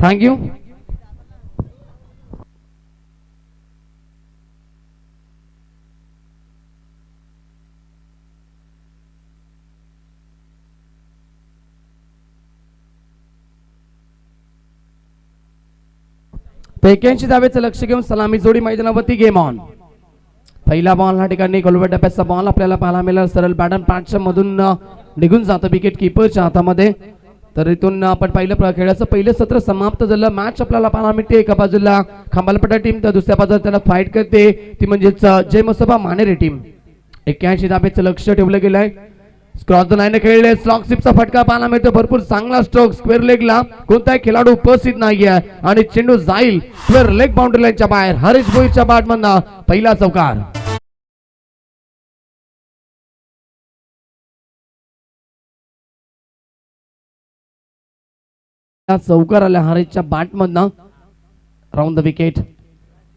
थँक्यू. तर 81 धावेचं लक्ष घेऊन सलामी जोडी मैदानावरती गेम ऑन. पहिला बॉल ह्या ठिकाणी गोलवेट टप्प्याचा बॉल आपल्याला पाहायला मिळेल. सरळ पॅटर्न पॅटच्या मधून निघून जातं विकेट किपरच्या हातामध्ये. तर इथून आपण खेळाचं पहिलं सत्र समाप्त झालं. मॅच आपल्याला पाहायला मिळते. एका बाजूला खांबालपट्टा टीम तर दुसऱ्या बाजूला त्याला फाईट करते ती म्हणजेच जय मसोबा मानेरे टीम. 81 धावेचं लक्ष ठेवलं गेलं आहे. क्रॉस द लाईन खेळले. स्लॉक स्लिपचा फटका पाहायला मिळतो. भरपूर चांगला स्ट्रोक स्क्वेअर लेगला कोणताही खेळाडू उपस्थित नाहीये आणि चेंडू जाईल स्क्वेअर लेग बाउंड्री लाईनच्या बाहेर. हरीश भोईरच्या बॅटमधनं पहिला चौकार. चौकार आला हरीशच्या बॅटमधनं. Round the wicket.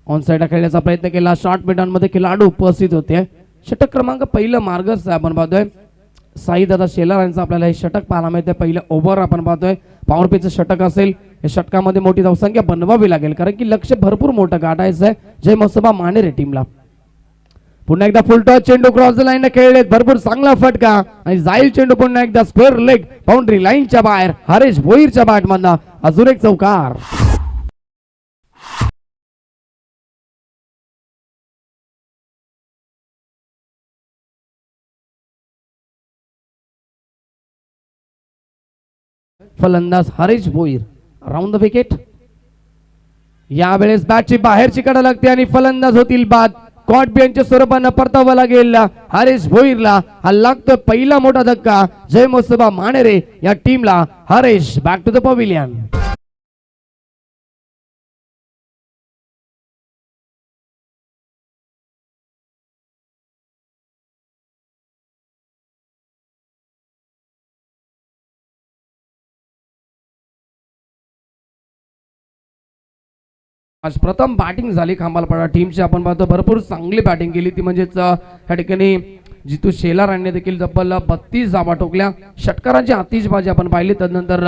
On side खेळण्याचा प्रयत्न केला. शॉर्ट मिडॉन मध्ये खेळाडू उपस्थित होते. षटक क्रमांक पहिलं मार्गस आपण पाहतोय साई दादा शेलार यांचं आपल्याला हे षटक पाहायला मिळते. पहिलं ओव्हर आपण पाहतोय पॉवर प्लेचं षटक असेल. या षटकामध्ये मोठी धावसंख्या बनवावी लागेल कारण की लक्ष भरपूर मोठं गाठायचं आहे जय मसोबा मानेरे टीमला. पुन्हा एकदा फुल टॉस चेंडू क्रॉस द लाईन खेळले. भरपूर चांगला फटका आणि जाईल चेंडू पुन्हा एकदा स्क्वेअर लेग बाउंड्री लाईनच्या बाहेर. हरीश भोईरच्या बॅटमधनं अजून एक चौकार. फलंदाज Harish Bhoir. Round the wicket. यावेळेस बॅटची बाहेरची कडा लागते आणि फलंदाज होतील बाद. कॉट बियनच्या स्वरूपानं परतावा लागेल हरीश भोईरला. हा लागतो पहिला मोठा धक्का जय मसोबा मानेरे या टीमला. Harish back to the pavilion. आज प्रथम बॅटिंग झाली खांबालपाडा टीमची. आपण पाहतो भरपूर चांगली बॅटिंग केली ती म्हणजेच या ठिकाणी जितू शेलार यांनी देखील तब्बल 32 धावा ठोकल्या. षटकारांची आतिषबाजी आपण पाहिली. तदनंतर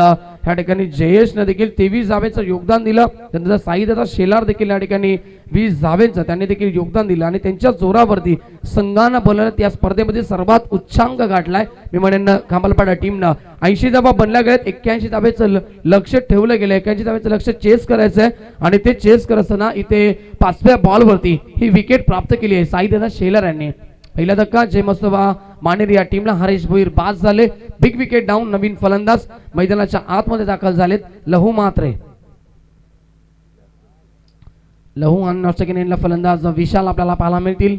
या ठिकाणी जयेशने देखील 23 धावेचं योगदान दिलं. त्यानंतर साईदादा शेलार देखील या ठिकाणी 20 धावेचं त्यांनी देखील योगदान दिलं आणि त्यांच्या जोरावरती संघानं बोलत या स्पर्धेमध्ये सर्वात उच्चांक गाठलाय. मी म्हणेन खांबालपाडा टीमनं 80 धावा बनल्या गेल्यात. 81 धावेचं लक्ष ठेवलं गेलं. 81 धावेचं लक्ष चेस करायचं आहे आणि ते चेस करत असताना इथे 5व्या बॉलवरती ही विकेट प्राप्त केली आहे साईदादा शेलार यांनी. पहिला धक्का जय मसोबा मानेरे या टीमला. हरीश भोईर बाद झाले. Big wicket down. नवीन फलंदाज मैदानाच्या आतमध्ये दाखल झालेत लहू मात्रे. लहू आणि ऑस्ट्रेलियनला फलंदाज विशाल आपल्याला पाहायला मिळतील.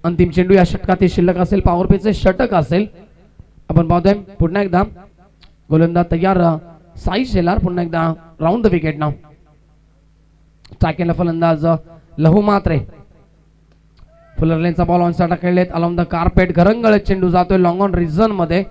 अंतिम चेंडू या षटकात शिल्लक असेल. पॉवर प्लेचे षटक असेल. आपण पाहतोय पुन्हा एकदा गोलंदाज तयार साई शेलार. पुन्हा एकदा राऊंड द विकेट नाव. टाकेला फलंदाज लहू मात्रे. फुलरलेनचा बॉल ऑन साइड खेळलेत. अलॉंग द कार्पेट घरंगळ चेंडू जातोय लॉंग ऑन रिझन मध्ये.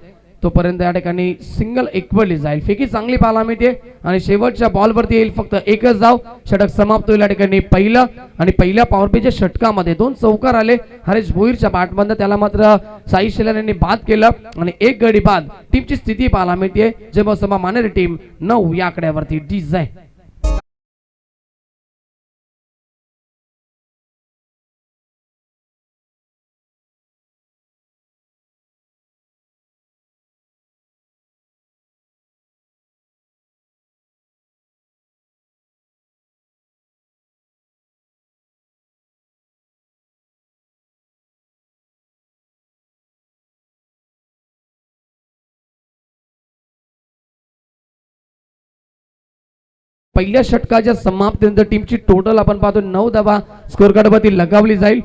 तोपर्यंत या ठिकाणी सिंगल इक्वली जाईल. फेकी चांगली पाहायला मिळते आणि शेवटच्या बॉलवरती येईल फक्त एकच धाव. षटक समाप्त होईल या ठिकाणी पहिलं आणि पहिल्या पॉवर प्लेच्या षटकामध्ये 2 चौकार आले हरीश भोईरच्या बॅटमधनं. त्याला मात्र साई शेलार यांनी बाद केलं आणि एक गडी बाद. टीमची स्थिती पाहायला मिळते जय मसोबा मानेरे टीम 9 या आकड्यावरती. डिझाय पहिल्या षटकाच्या समाप्तीनंतर टीमची टोटल आपण पाहतो 9 धावा स्कोर कार्डवरती लगावली जाईल.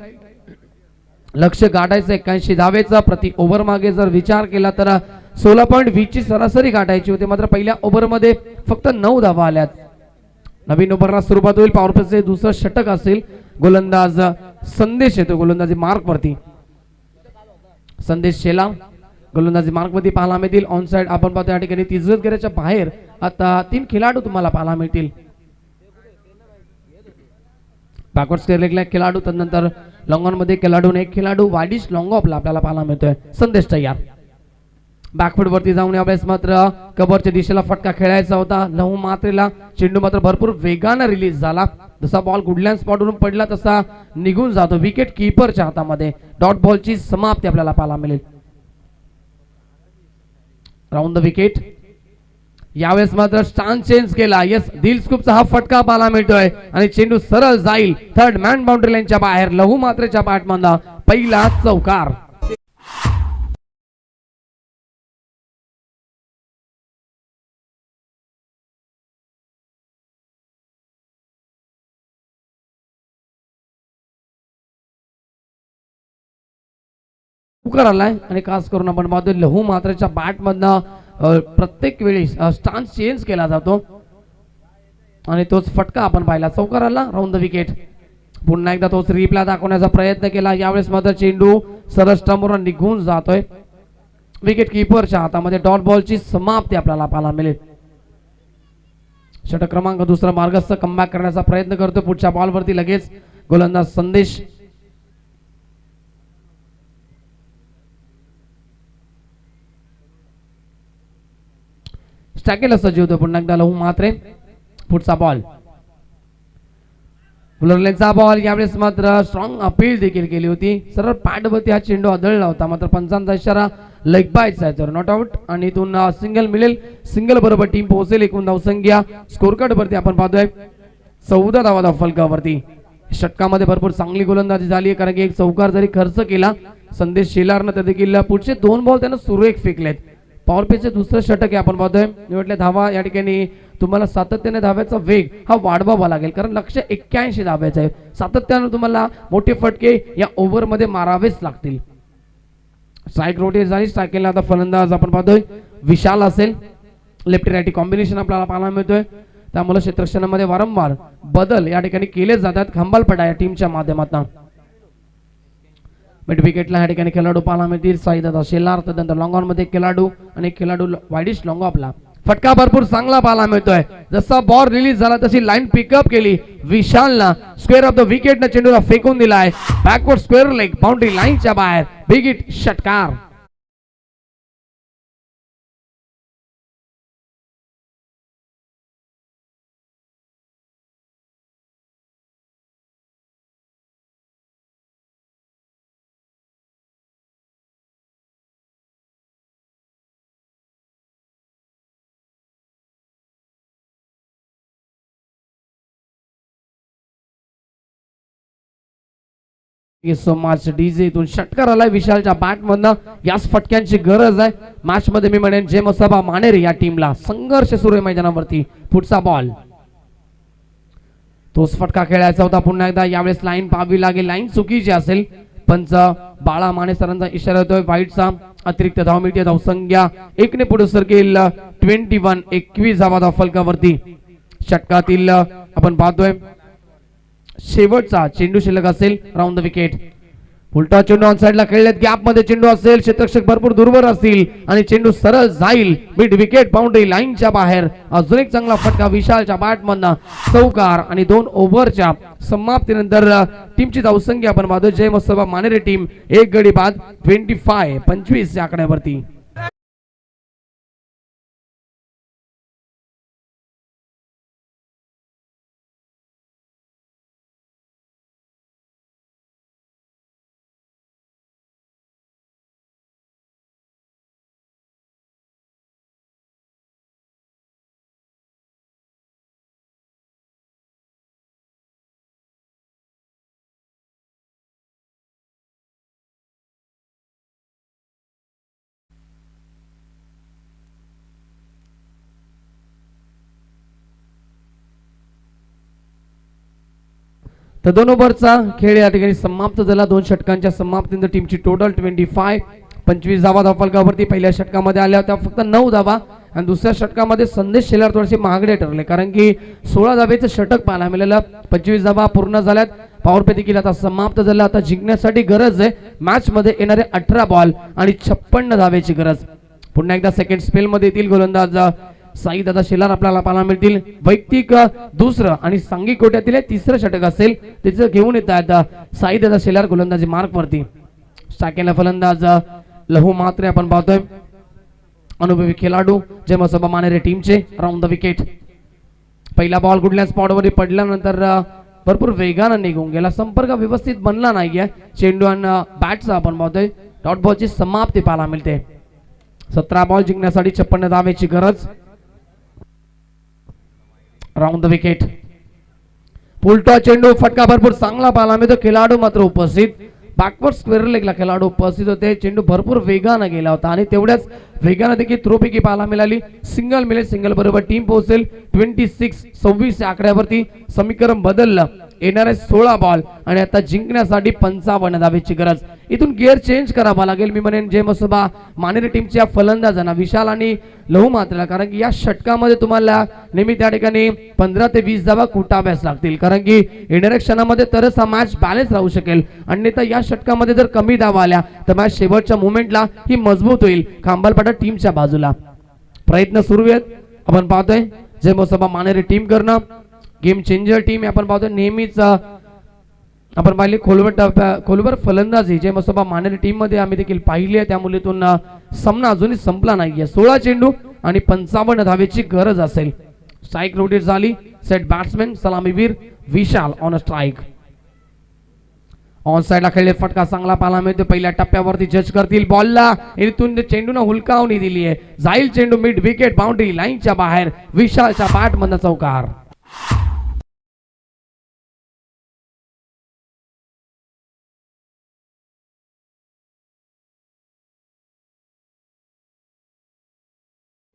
लक्ष गाठायचं 81 धावेचा. प्रति ओव्हर मागे जर विचार केला तर 16.20 ची सरासरी गाठायची होती. मात्र पहिल्या ओव्हर मध्ये फक्त 9 धावा आल्यात. नवीन ओव्हरला सुरुवात होईल. पॉवर प्लेचे दुसरं षटक असेल. गोलंदाज संदेश येतो गोलंदाजी मार्क वरती. संदेश शेला गोलंदाजी मार्क मध्ये पाहायला मिळतील. ऑन साइड आपण पाहतो या ठिकाणी 30 गेऱ्याच्या बाहेर आता 3 खेळाडू तुम्हाला पाहायला मिळतील. बॅकवर्ड स्क्वेअर खेळाडू. त्यानंतर लॉंग ऑन मध्ये खेळाडू एक खेळाडू वाईडिश लॉंग ऑफला आपल्याला पाहायला मिळतोय. संदेश तयार. बॅकफूट वरती जाऊन यावेळेस मात्र कव्हरच्या दिशेला फटका खेळायचा होता. लहू मात्रेला चेंडू मात्र भरपूर वेगानं रिलीज झाला. जसा बॉल गुडलँड स्पॉटवरून पडला तसा निघून जातो. विकेट किपरच्या हातामध्ये डॉट बॉलची समाप्ती आपल्याला पाहायला मिळेल. Round the wicket. यावेळेस मात्र स्टान्स चेंज केला. यस, दिलस्कूपचा हा फटका पाहायला मिळतोय आणि चेंडू सरळ जाईल थर्ड मॅन बाउंड्री लाईनच्या बाहेर. लहू मात्रेच्या बॅटमधला पहिला चौकार. चौकार आलाय आणि खास करून आपण पाहतोय लहू मात्रेच्या बॅट मधनं प्रत्येक वेळी स्टान्स चेंज केला जातो आणि तोच फटका आपण पाहिला. चौकार आला. Round the wicket. पुन्हा एकदा तोच रिप्ला दाखवण्याचा प्रयत्न केला. यावेळेस मात्र चेंडू सरळ स्टंपवर निघून जातोय. विकेट किपरच्या हातामध्ये डॉट बॉलची समाप्ती आपल्याला पाहायला मिळेल. षटक क्रमांक दुसरा मार्गस्थ कमबॅक करण्याचा प्रयत्न करतो. पुढच्या बॉलवरती लगेच गोलंदाज संदेश स्टॅकेला सज्ज होतो. पुन्हा एकदा लहू मात्रे. पुढचा बॉल बुलरलेनचा बॉल. यावेळेस मात्र स्ट्रॉंग अपील देखील केली होती. सरळ पॅडवरती हा चेंडू आदळला होता. मात्र पंचांचा इशारा लेग बाईट्स आहे तर नॉट आउट आणि इथून सिंगल मिळेल. सिंगल बरोबर टीम पोहोचेल. एकूण धावसंख्या स्कोर कार्ड वरती आपण पाहतोय 14 धावा फलकावरती. षटकामध्ये भरपूर चांगली गोलंदाजी झाली आहे कारण की एक चौकार जरी खर्च केला संदेश शेलारनं तर देखील पुढचे 2 बॉल त्यानं सुरेख फेकलेत. पॉवर प्लेचे दुसरं षटक आहे आपण पाहतोय. निवडल्या धावा या ठिकाणी तुम्हाला सातत्याने धाव्याचा वेग हा वाढवावा लागेल कारण लक्ष्य 81 धाव्याचं आहे. सातत्याने तुम्हाला मोठे फटके या ओव्हर मध्ये मारावेच लागतील. स्ट्राईक रोटेट झाली. स्ट्राईकला आता फलंदाज आपण पाहतोय विशाल असेल. लेफ्टी राईटी कॉम्बिनेशन आपल्याला पाहायला मिळतोय. त्यामुळे क्षेत्ररक्षणामध्ये वारंवार बदल या ठिकाणी केले जातात खंबालपटा या टीमच्या माध्यमातून. मिड विकेटला या ठिकाणी खेळाडू पाहायला मिळतील. साईदादा शेलार. त्यानंतर लॉंग ऑन मध्ये खेळाडू आणि खेळाडू वाईडिश लॉंग ऑफला. फटका भरपूर चांगला पाहायला मिळतोय. जसा बॉल रिलीज झाला तशी लाईन पिकअप केली विशालनं. स्क्वेअर ऑफ द विकेटनं चेंडूला फेकून दिलाय. बॅकवर्ड स्क्वेअर लेग बाउंड्री लाईनच्या बाहेर. बिग हिट षटकार. सो मच डीजे इथून षटकार आलाय विशालच्या बॅट मधनं. याच फटक्यांची गरज आहे मॅच मध्ये. मी म्हणेन जे मसाबा मानेरे या टीमला संघर्ष सुरू आहे मैदानावरती. पुढचा बॉल तोच फटका खेळायचा होता पुन्हा एकदा. यावेळेस लाईन पाहावी लागेल. लाईन चुकीची असेल. पंच बाळा माने सरांचा इशारा येतोय. वाईटचा अतिरिक्त धाव मिळते. धावसंख्या 1 ने पुढे सरकेल 21. 21 धावा फलकावरती. षटकातील आपण पाहतोय शेवटचा चेंडू शिल्लक असेल. Round the wicket. उलटा चेंडू ऑन साइडला खेळलेत. गॅप मध्ये चेंडू असेल. क्षेत्ररक्षक भरपूर दूरवर असतील आणि चेंडू सरळ जाईल मिड विकेट बाउंड्री लाईनच्या बाहेर. अजून एक चांगला फटका विशालच्या बॅटमधनं. चौकार आणि 2 ओव्हरच्या समाप्तीनंतर टीमची धावसंख्या आपण पाहतो जय मस्तबा मानेरे टीम 1 गडी बाद 25 या आकड्यावरती. तर 2 ओव्हरचा खेळ या ठिकाणी समाप्त झाला. 2 षटकांच्या समाप्तीनंतर टीमची टोटल 25 धावा फलकावरती. पहिल्या षटकामध्ये आल्या होत्या फक्त 9 धावा आणि दुसऱ्या षटकामध्ये संदेश शेलार थोडेसे महागडे ठरले कारण की 16 धावेचं षटक पाहायला मिळालं. 25 धावा पूर्ण झाल्यात. पॉवर प्ले देखील आता समाप्त झाला. आता जिंकण्यासाठी गरज आहे मॅच मध्ये येणारे 18 बॉल आणि 56 धावेची गरज. पुन्हा एकदा सेकंड स्पेल मध्ये येतील गोलंदाज साईदादा शेलार आपल्याला पाहायला मिळतील. वैयक्तिक दुसरं आणि सांघिक कोट्यातील 3रं षटक असेल त्याचं घेऊन येत आहेत साईदादा शेलार गोलंदाजी मार्क वरती. स्टाकेला फलंदाज लहू मात्रे आपण पाहतोय. अनुभवी खेळाडू जयमसोबा मानेरे टीमचे राऊंड द विकेट. पहिला बॉल कुठल्या स्पॉटवर पडल्यानंतर भरपूर वेगानं निघून गेला, संपर्क व्यवस्थित बनला नाहीये. चेंडू आणि बॅटचा आपण पाहतोय डॉट बॉलची समाप्ती पाहायला मिळते. 17 बॉल जिंकण्यासाठी 56 धावेची गरज. Round the wicket. पुलटॉ चेंडू फटका भरपूर चांगला पाहायला मिळतो. खेळाडू मात्र उपस्थित, बॅकवर्ड स्क्वेअर लेगला खेळाडू उपस्थित होते. चेंडू भरपूर वेगानं गेला होता आणि तेवढ्याच वेगानं देखील थ्रोपैकी पाहायला मिळाली. सिंगल मिळेल, सिंगल बरोबर टीम पोहोचेल 26 या आकड्यावरती. समीकरण बदललं. येणारे 16 बॉल आणि आता जिंकण्यासाठी 55 धावेची गरज. इथून गिअर चेंज करावा लागेल. मी म्हणेन जयमसोबा मानेरे टीमच्या फलंदाजांना विशाल आणि लहू मात्रेला, कारण की या षटकामध्ये तुम्हाला नेहमी त्या ठिकाणी 15 ते 20 धावा कुटाव्यास लागतील, कारण की येणाऱ्या क्षणामध्ये तरच हा मॅच बॅलन्स राहू शकेल. अन्यथा या षटकामध्ये जर कमी धावा आल्या तर मॅच शेवटच्या मोमेंटला ही मजबूत होईल खांबालपाडा टीमच्या बाजूला. प्रयत्न सुरू आहेत. आपण पाहतोय जयमसोबा मानेरे टीम करणं गेम चेंजर टीम आपण पाहतोय. नेहमीच आपण पाहिली खोलवर फलंदाजी जयमसोबा मानेरे टीम मध्ये आम्ही देखील पाहिली आहे. त्यामुळे इथून सामना अजूनही संपला नाहीये. 16 चेंडू आणि 55 धावेची गरज असेल. स्ट्राईक रोटेट झाली. सेट बॅट्समॅन सलामीवीर विशाल ऑन स्ट्राईक. ऑन साइडला खेळले फटका चांगला पाहायला मिळतो. पहिल्या टप्प्यावरती जज करतील बॉलला. इथून चेंडून हुलकावणी दिली आहे. जाईल चेंडू मिड विकेट बाउंड्री लाईनच्या बाहेर. विशालच्या बॅट मधला चौकार.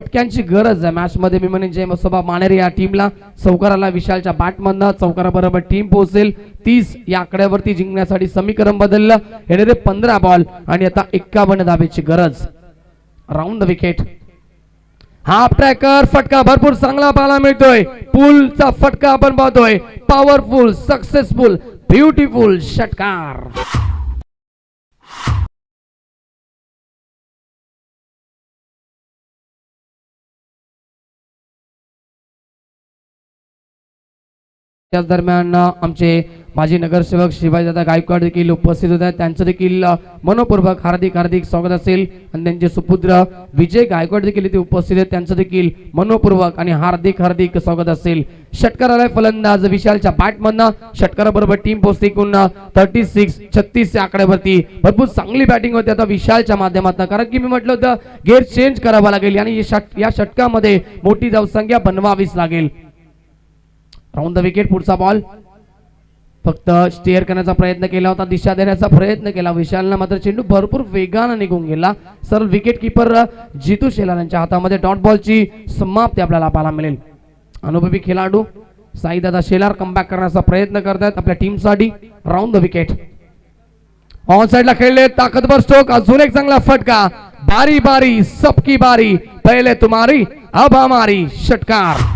फटक्यांची गरज आहे मॅच मध्ये. मी म्हणेन जयमसोबा मानेरे या टीमला चौकाराला विशालच्या बॅटमधनं चौकाराबरोबर टीम पोहोचेल 30 या आकड्यावरती जिंकण्यासाठी. समीकरण बदललं. येणारे 15 बॉल आणि आता 51 धावेची गरज. Round the wicket. Half tracker फटका भरपूर चांगला पाहायला मिळतोय. पुलचा फटका आपण पाहतोय. पॉवरफुल, सक्सेसफुल, ब्युटिफुल षटकार. त्याच दरम्यान आमचे माजी नगरसेवक शिवाजीदादा गायकवाड देखील उपस्थित होते. त्यांचं देखील मनोपूर्वक हार्दिक स्वागत असेल. आणि त्यांचे सुपुत्र विजय गायकवाड देखील इथे उपस्थित आहेत. त्यांचं देखील मनोपूर्वक आणि हार्दिक स्वागत असेल. षटकाराला फलंदाज विशालच्या बॅटमधनं षटकाराबरोबर टीम पोहोचते. 36 या आकड्यावरती भरपूर चांगली बॅटिंग होती आता विशालच्या माध्यमातून, कारण की मी म्हटलं होतं गेअर चेंज करावा लागेल आणि या षटकामध्ये मोठी धावसंख्या बनवावीच लागेल. Round the wicket. पुढचा बॉल फक्त स्टेअर करण्याचा प्रयत्न केला होता, दिशा देण्याचा प्रयत्न केला विशालनं, मात्र चेंडू भरपूर वेगानं निघून गेला. सरळ विकेट किपर जितू शेलार यांच्या हातामध्ये डॉट बॉलची समाप्ती आपल्याला पाहायला मिळेल. अनुभवी खेळाडू साईदादा शेलार कमबॅक करण्याचा प्रयत्न करतात आपल्या टीमसाठी. Round the wicket. ऑन साइडला खेळले ताकदवर स्ट्रोक. अजून एक चांगला फटका. बारी बारी सबकी बारी, पहले तुम्हारी अब हमारी षटकार.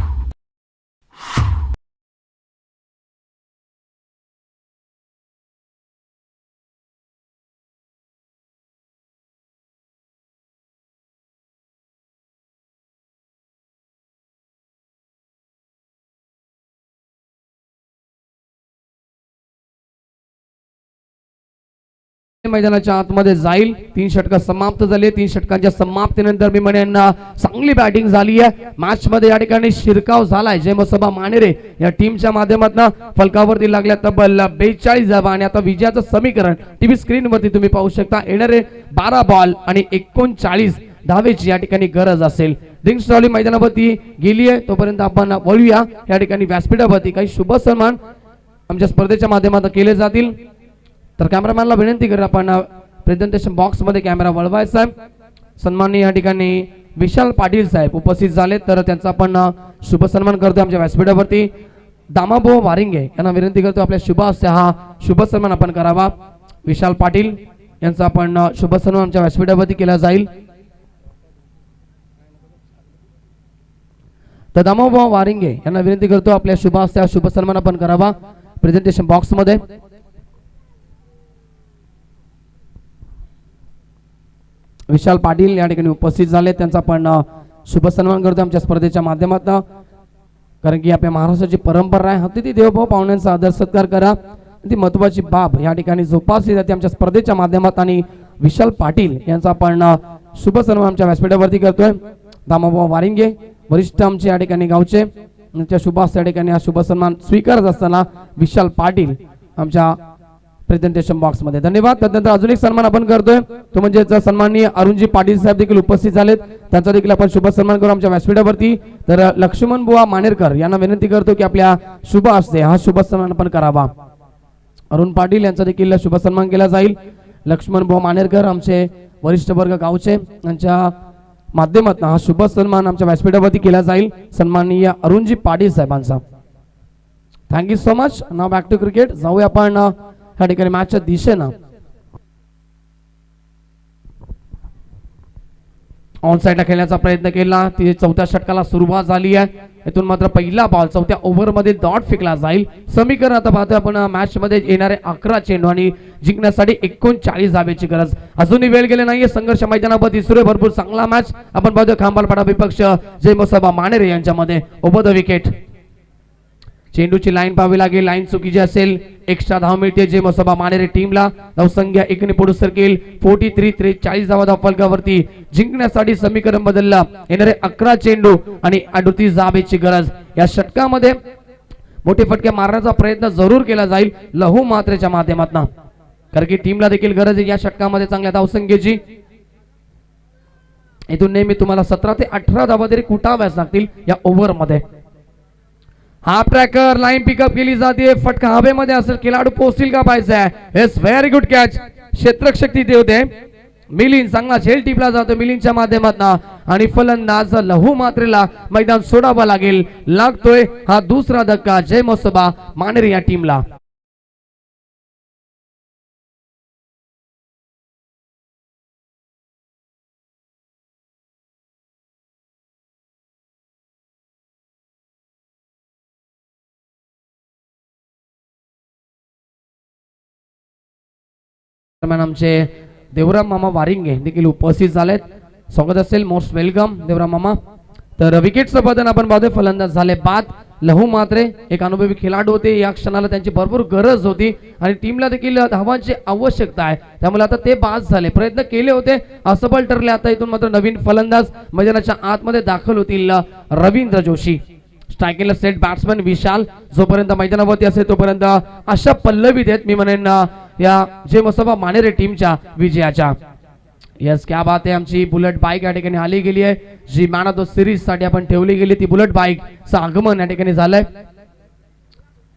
मैदानाच्या आतमध्ये जाईल. 3 षटक समाप्त झाले. 3 षटकांच्या समाप्तीनंतर मी म्हणेन चांगली बॅटिंग झाली आहे. मॅच मध्ये या ठिकाणी शिरकाव झालाय जयमसोबा मानेरे या टीमच्या माध्यमातून. फलकावरती लागल्या तब्बल 42 धावा आणि आता विजयाचं समीकरण टीव्ही स्क्रीन वरती तुम्ही पाहू शकता. येणारे 12 बॉल आणि 39 धावेची या ठिकाणी गरज असेल. रिंग्स ट्रॉली मैदानावरती गेली आहे. तोपर्यंत आपण वळूया या ठिकाणी व्यासपीठावरती. काही शुभ सन्मान आमच्या स्पर्धेच्या माध्यमातून केले जातील. तर कॅमेरामॅनला विनंती करूया आपण प्रेझेंटेशन बॉक्स मध्ये कॅमेरा वळवायचा आहे. सन्माननीय या ठिकाणी विशाल पाटील साहेब उपस्थित झाले, तर त्यांचा आपण शुभ सन्मान करतो आमच्या व्यासपीठावरती. दामाभाऊ वारिंगे यांना विनंती करतो आपल्या शुभ हस्ते हा शुभ सन्मान आपण करावा. विशाल पाटील यांचा आपण शुभ सन्मान आमच्या व्यासपीठावरती केला जाईल. तर दामाभाऊ वारिंगे यांना विनंती करतो आपल्या शुभ हस्ते हा शुभ सन्मान आपण करावा प्रेझेंटेशन बॉक्स मध्ये. विशाल पाटील या ठिकाणी उपस्थित झाले, त्यांचा आपण शुभ सन्मान करतो आमच्या स्पर्धेच्या माध्यमातून. कारण की आपल्या महाराष्ट्राची परंपरा आहे अतिथी देवभाव पाहुण्यांचा आदर सत्कार करा, ती महत्वाची बाब या ठिकाणी जोपासली जाते आमच्या स्पर्धेच्या माध्यमातून. आणि विशाल पाटील यांचा आपण शुभ सन्मान आमच्या व्यासपीठावरती करतोय दामाभाऊ वारिंगे वरिष्ठ आमचे या ठिकाणी गावचे त्यांच्या शुभ हस्ते या ठिकाणी हा शुभ सन्मान स्वीकारत असताना विशाल पाटील आमच्या प्रेझेंटेशन बॉक्स मध्ये धन्यवाद. त्यानंतर अजून एक सन्मान आपण करतोय तो म्हणजे सन्माननीय अरुणजी पाटील साहेब देखील उपस्थित झालेत. त्यांचा देखील आपण शुभ सन्मान करू आमच्या व्यासपीठावरती. तर लक्ष्मण बुवा मानेरकर यांना विनंती करतो की आपल्या शुभ हस्ते हा शुभ सन्मान आपण करावा. अरुण पाटील यांचा देखील शुभ सन्मान केला जाईल. लक्ष्मण बुवा मानेरकर आमचे वरिष्ठ वर्ग गावचे यांच्या माध्यमातून हा शुभ सन्मान आमच्या व्यासपीठावरती केला जाईल सन्माननीय अरुणजी पाटील साहेबांचा. Thank you so much. Now back to cricket. जाऊया आपण या ठिकाणी मॅचच्या दिशेनं. ऑन साइडला खेळण्याचा प्रयत्न केला. ती चौथ्या षटकाला सुरुवात झाली आहे. इथून मात्र पहिला बॉल चौथ्या ओव्हरमध्ये डॉट फेकला जाईल. समीकरण आता पाहतोय आपण मॅच मध्ये येणारे 11 चेंडू आणि जिंकण्यासाठी 39 धावेची गरज. अजूनही वेळ गेले नाहीये. संघर्ष मैदानावर सुरू आहे. भरपूर चांगला मॅच आपण पाहतोय. खांबालपाडा विपक्ष जय मोसबा मानेरे यांच्यामध्ये ओव्हर द विकेट. चेंडूची लाईन पाहावी लागेल. लाईन चुकीची असेल एक्स्ट्रा धाव मिळते जय मोसबा मानेरे टीमला. धावसंख्या 1 ने पुढे सरकेल. 43 धावा धाव फलकावरती जिंकण्यासाठी समीकरण बदलला. येणारे 11 चेंडू आणि 38 धावेची गरज. या षटकामध्ये मोठे फटके मारण्याचा प्रयत्न जरूर केला जाईल लहू मात्रेच्या माध्यमातून, कारण की टीमला देखील गरज आहे या षटकामध्ये चांगल्या धावसंख्येची. इथून नेहमी तुम्हाला 17 ते 18 धावा तरी कुटाव्याच लागतील या ओव्हर मध्ये. हाफ ट्रॅकर लाईन पिकअप केली जाते. फटका हवेमध्ये असेल. खेळाडू पोहोचतील का पाहिजे. Yes very good catch. क्षेत्ररक्षक तिथे होते. मिलिंद चांगला झेल टिपला जातो मिलिंदच्या माध्यमातून आणि फलंदाज लहू मात्रेला मैदान सोडावं लागेल. लागतोय हा दुसरा धक्का जय मोसबा मानेरे या टीमला. आमचे देवराम मामा वारिंगे देखील उपस्थित झालेत. स्वागत असेल. मोस्ट वेलकम देवराम मामा. तर विकेटचं बदल आपण पाहतोय. फलंदाज झाले बाद लहू मात्रे. एक अनुभवी खेळाडू होते. या क्षणाला त्यांची भरपूर गरज होती आणि टीमला देखील धावांची आवश्यकता आहे. त्यामुळे आता ते बाद झाले. प्रयत्न केले होते असफल ठरले. आता इथून मात्र नवीन फलंदाज मैदानाच्या आतमध्ये दाखल होतील रवींद्र जोशी. स्ट्रायकिंगला सेट बॅट्समन विशाल जोपर्यंत मैदानावरती असेल तोपर्यंत अशा पल्लवीत आहेत मी म्हणेन या जय मोसबा मानेरे टीमच्या विजयाच्या. यस क्या बात आहे. आमची बुलेट बाईक या ठिकाणी आली गेली आहे जी मॅन ऑफ द सिरीज साठी आपण ठेवली गेली. ती बुलेट बाईकचं आगमन या ठिकाणी झालंय.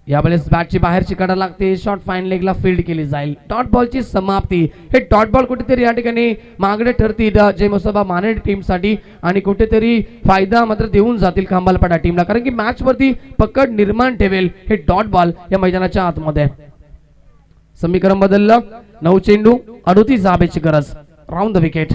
यावेळेस बॅटची बाहेरची कडा लागते. शॉर्ट फाईन लेगला फील्ड केली जाईल. डॉट बॉलची समाप्ती. हे डॉट बॉल कुठेतरी या ठिकाणी मागणे ठरतील जय मोसबा मानेरे टीमसाठी आणि कुठेतरी फायदा मात्र देऊन जातील खांबालपाडा टीमला, कारण की मॅच वरती पकड निर्माण ठेवेल हे डॉट बॉल या मैदानाच्या आतमध्ये. समीकरण बदललं. 9 चेंडू 38 धावेची गरज. Round the wicket.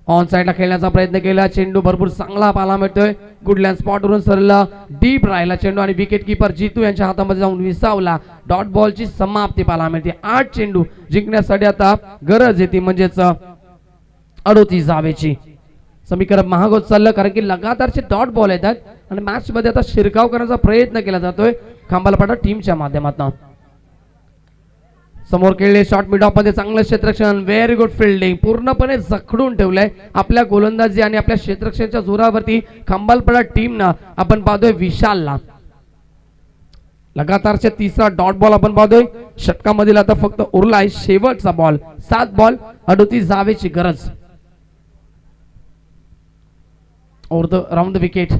ऑन साइडला खेळण्याचा प्रयत्न केला. चेंडू भरपूर चांगला पाहायला मिळतोय. गुडलँड स्पॉट वरून सरला डीप राहिला चेंडू आणि विकेट किपर जीतू यांच्या हातामध्ये जाऊन विसावला. डॉट बॉलची समाप्ती पाहायला मिळते. 8 चेंडू जिंकण्यासाठी आता गरज येते म्हणजेच 38 धावेची. समीकरण महाग होत चाललं कारण की लगातारचे डॉट बॉल येतात आणि मॅच मध्ये आता शिरकाव करण्याचा प्रयत्न केला जातोय खांबालपाडा टीमच्या माध्यमातून. समोर खेळले शॉट मिड ऑफ मध्ये चांगलं क्षेत्ररक्षण. Very good fielding. पूर्णपणे जखडून ठेवलंय आपल्या गोलंदाजी आणि आपल्या क्षेत्ररक्षणाच्या जोरावरती खांबालपाडा टीमनं आपण पाहतोय विशालला. लगातारचे तिसरा डॉट बॉल आपण पाहतोय. षटकामधील आता फक्त उरलाय शेवटचा बॉल. 7 बॉल 38 धावेची गरज. Round the wicket.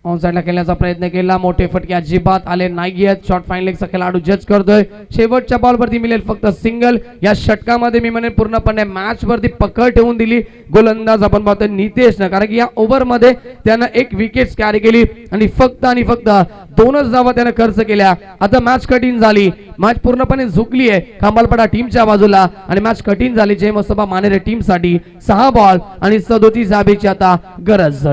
ऑन साइडला खेळण्याचा प्रयत्न केला. मोठे फटके अजिबात आले नाही आहेत. शॉर्ट फाईन लेगचा खेळाडू जज करतोय. शेवटच्या बॉल वरती मिळेल फक्त सिंगल. या षटकामध्ये मी म्हणेन पूर्णपणे मॅच वरती पकड ठेवून दिली गोलंदाज आपण पाहतोय नितेश न, कारण की या ओव्हर मध्ये त्यानं 1 विकेट कॅरी केली आणि फक्त 2च धावा त्यानं खर्च केल्या. आता मॅच कठीण झाली. मॅच पूर्णपणे झुकली आहे खांबालपाडा टीमच्या बाजूला आणि मॅच कठीण झाली जय मोसबा मानेरे टीम साठी. 6 बॉल आणि 37 धावेची आता गरज.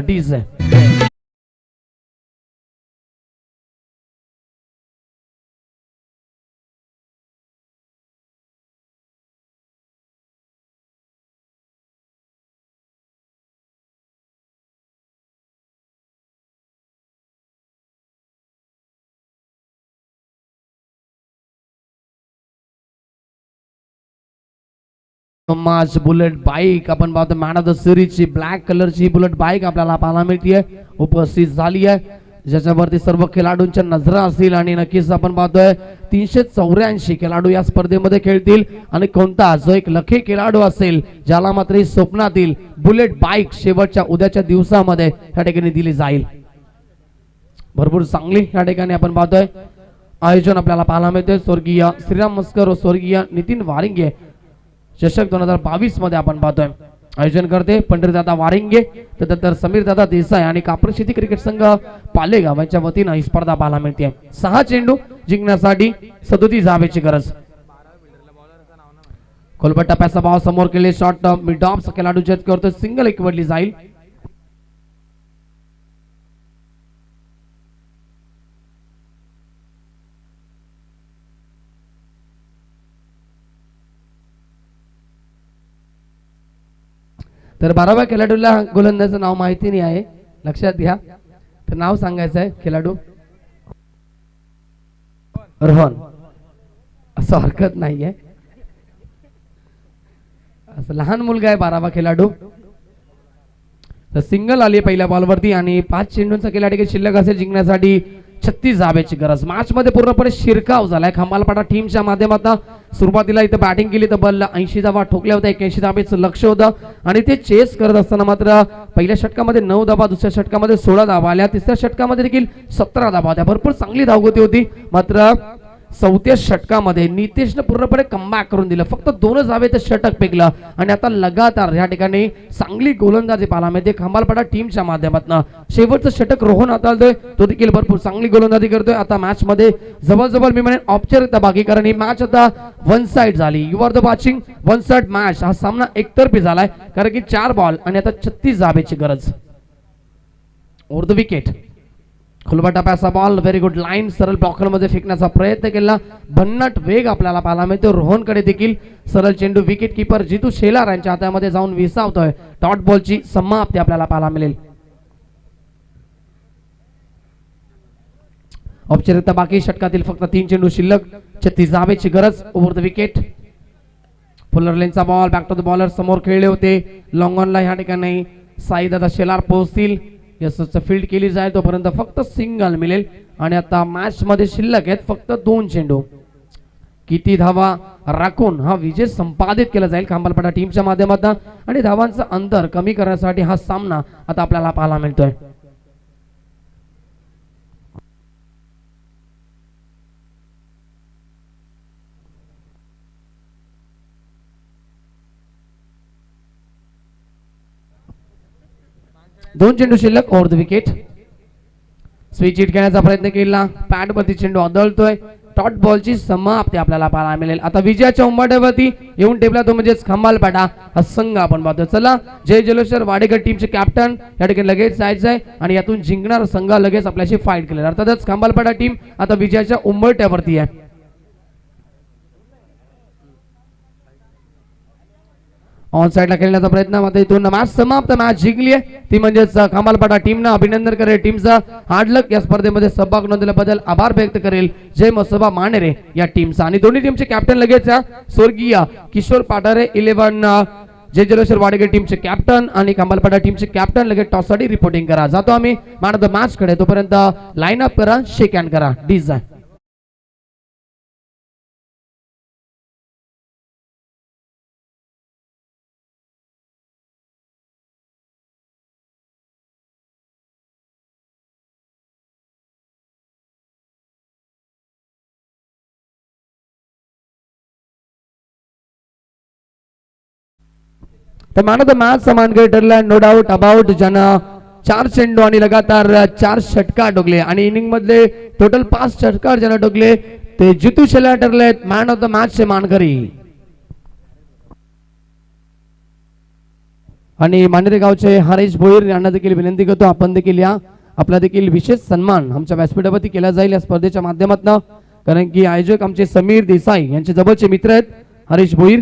माच बुलेट बाईक आपण पाहतो मॅन ऑफ द सिरीजची ब्लॅक कलरची बुलेट बाईक आपल्याला पाहायला मिळते उपस्थित झाली आहे, ज्याच्यावरती सर्व खेळाडूंच्या नजरा असतील आणि नक्कीच आपण पाहतोय 384 खेळाडू या स्पर्धेमध्ये खेळतील आणि कोणता जो एक लकी खेळाडू असेल ज्याला मात्र स्वप्नातील बुलेट बाईक शेवटच्या उद्याच्या दिवसामध्ये या ठिकाणी दिली जाईल. भरपूर चांगली या ठिकाणी आपण पाहतोय आयोजन आपल्याला पाहायला मिळते. स्वर्गीय श्रीराम मस्कर व स्वर्गीय नितीन वारिंगे चषक 2022 मध्ये आपण पाहतोय आयोजन करते पंढरीदादा वारिंगे, त्यानंतर समीर दादा देसाई आणि कापरी शेती क्रिकेट संघ पालेगाव यांच्या वतीनं ही स्पर्धा पाहायला मिळते. 6 चेंडू जिंकण्यासाठी 37 धावेची गरज. खोलपट टप्प्याचा भाव समोर केले शॉट मिड ऑफ खेळाडू जज करतो, सिंगल एकवडली जाईल. तर 12व्या खेळाडूला गोलंदाजाचं नाव माहिती नाही आहे, लक्षात घ्या. तर नाव सांगायचं आहे खेळाडू रोहन, असं हरकत नाहीये. असं लहान मुलगा आहे 12वा खेळाडू. तर सिंगल आली पहिल्या बॉलवरती आणि 5 चेंडूंचा खेळाडू शिल्लक असेल जिंकण्यासाठी 36 धाब्याची गरज. मॅच मध्ये पूर्णपणे शिरकाव झालाय खंबालपाडा टीमच्या माध्यमातून. सुरुवातीला इथं बॅटिंग केली तर बल 80 धावा ठोकल्या होत्या, 81 धाब्याचं लक्ष होतं आणि ते चेस करत असताना मात्र पहिल्या षटकामध्ये 9 धावा, दुसऱ्या षटकामध्ये 16 धावा आल्या, तिसऱ्या षटकामध्ये देखील 17 धावा होत्या. भरपूर चांगली धावगती होती. मात्र 4थ्या षटकामध्ये नितेशनं पूर्णपणे कमबॅक करून दिलं, फक्त 2 धावेचं षटक फेकलं आणि आता लगातार या ठिकाणी चांगली गोलंदाजी पाहायला मिळते खंबालपाडा टीमच्या माध्यमातून. शेवटचं षटक रोहन हाताळतोय, तो देखील भरपूर चांगली गोलंदाजी करतोय. आता मॅच मध्ये जवळजवळ मी म्हणेन औपचारिकता बाकी, कारण ही मॅच आता वन साइड झाली. You are the watching one side match. हा सामना एकतर्फी झालाय कारण की 4 बॉल आणि आता 36 धावेची गरज. ओव्हर द विकेट खुलबटा पॅसा बॉल, व्हेरी गुड लाईन, सरळ ब्लॉकर मध्ये फेकण्याचा प्रयत्न केला. भन्नाट वेग आपल्याला पाहायला मिळतो. रोहनकडे देखील सरळ चेंडू विकेट किपर जितू शेलार यांच्या हातामध्ये जाऊन विसावतोय. डॉट बॉलची समाप्ती आपल्याला पाहायला मिळेल. औपचारिकता बाकी, षटकातील फक्त 3 चेंडू शिल्लक, 36 धावेची गरज. ओव्हर द विकेट फुलर लेनचा ball, back to the bowler, समोर खेळले होते लॉंग ऑनला. ह्या ठिकाणी साई दादा शेलार पोहोचतील. यशस्वी फील्ड केली जाईल तोपर्यंत फक्त सिंगल मिळेल आणि आता मॅच मध्ये शिल्लक आहेत फक्त 2 चेंडू. किती धावा राखून हा विजय संपादित केला जाईल खंबालपाडा टीमच्या माध्यमातून आणि धावांचं अंतर कमी करण्यासाठी हा सामना आता आपल्याला पाहायला मिळतोय. दोन चेंडू शिल्लक. Over the wicket switch hit घेण्याचा प्रयत्न केला, पॅड वरती चेंडू आदळतोय. डॉट बॉलची समाप्ती आपल्याला पाहायला मिळेल. आता विजयाच्या उंबरठ्यावरती येऊन टेपला तो म्हणजेच खंबालपाडा हा संघ आपण पाहतो. चला जय जलोशर वाडेकर टीमचे कॅप्टन या ठिकाणी लगेच जायचं आहे आणि यातून जिंकणारा संघ लगेच आपल्याशी फाईट केलेला. अर्थातच खंबालपाडा टीम आता विजयाच्या उंबरठ्यावरती आहे. ऑन साइडला खेळण्याचा प्रयत्न, मात्र इथून मॅच समाप्त, मॅच जिंकली आहे ती म्हणजेच खंबालपाडा टीमनं. अभिनंदन करेल टीमचा. हार्ड लक या स्पर्धेमध्ये सहभाग नोंदवल्याबद्दल आभार व्यक्त करेल जय मसोबा मानेरे या टीमचा. आणि दोन्ही टीमचे कॅप्टन लगेच स्वर्गीय किशोर पाटारे 11 जय जलोशर वाडेकर टीमचे कॅप्टन आणि खंबालपाडा टीमचे कॅप्टन लगेच टॉससाठी रिपोर्टिंग करा. जातो आम्ही मॅन ऑफ द मॅच कडे, तोपर्यंत लाईन अप करा, शेक हँड करा. डिझाईन तर मॅन ऑफ द मॅच समान ठरला नो डाऊट अबाउट, ज्यानं 4 चेंडू आणि लगातार 4 षटकार ठोकले आणि इनिंग मधले टोटल 5 षटकार ज्यानं ठोकले ते जितू शेलार ठरले मॅन ऑफ द मॅच चे मानकरी. आणि मानेरे गावचे हरीश भोईर यांना देखील विनंती करतो आपण देखील या, आपला देखील विशेष सन्मान आमच्या व्यासपीठावरती केला जाईल या स्पर्धेच्या माध्यमातून, कारण की आयोजक आमचे समीर देसाई यांचे जवळचे मित्र आहेत हरीश भोईर.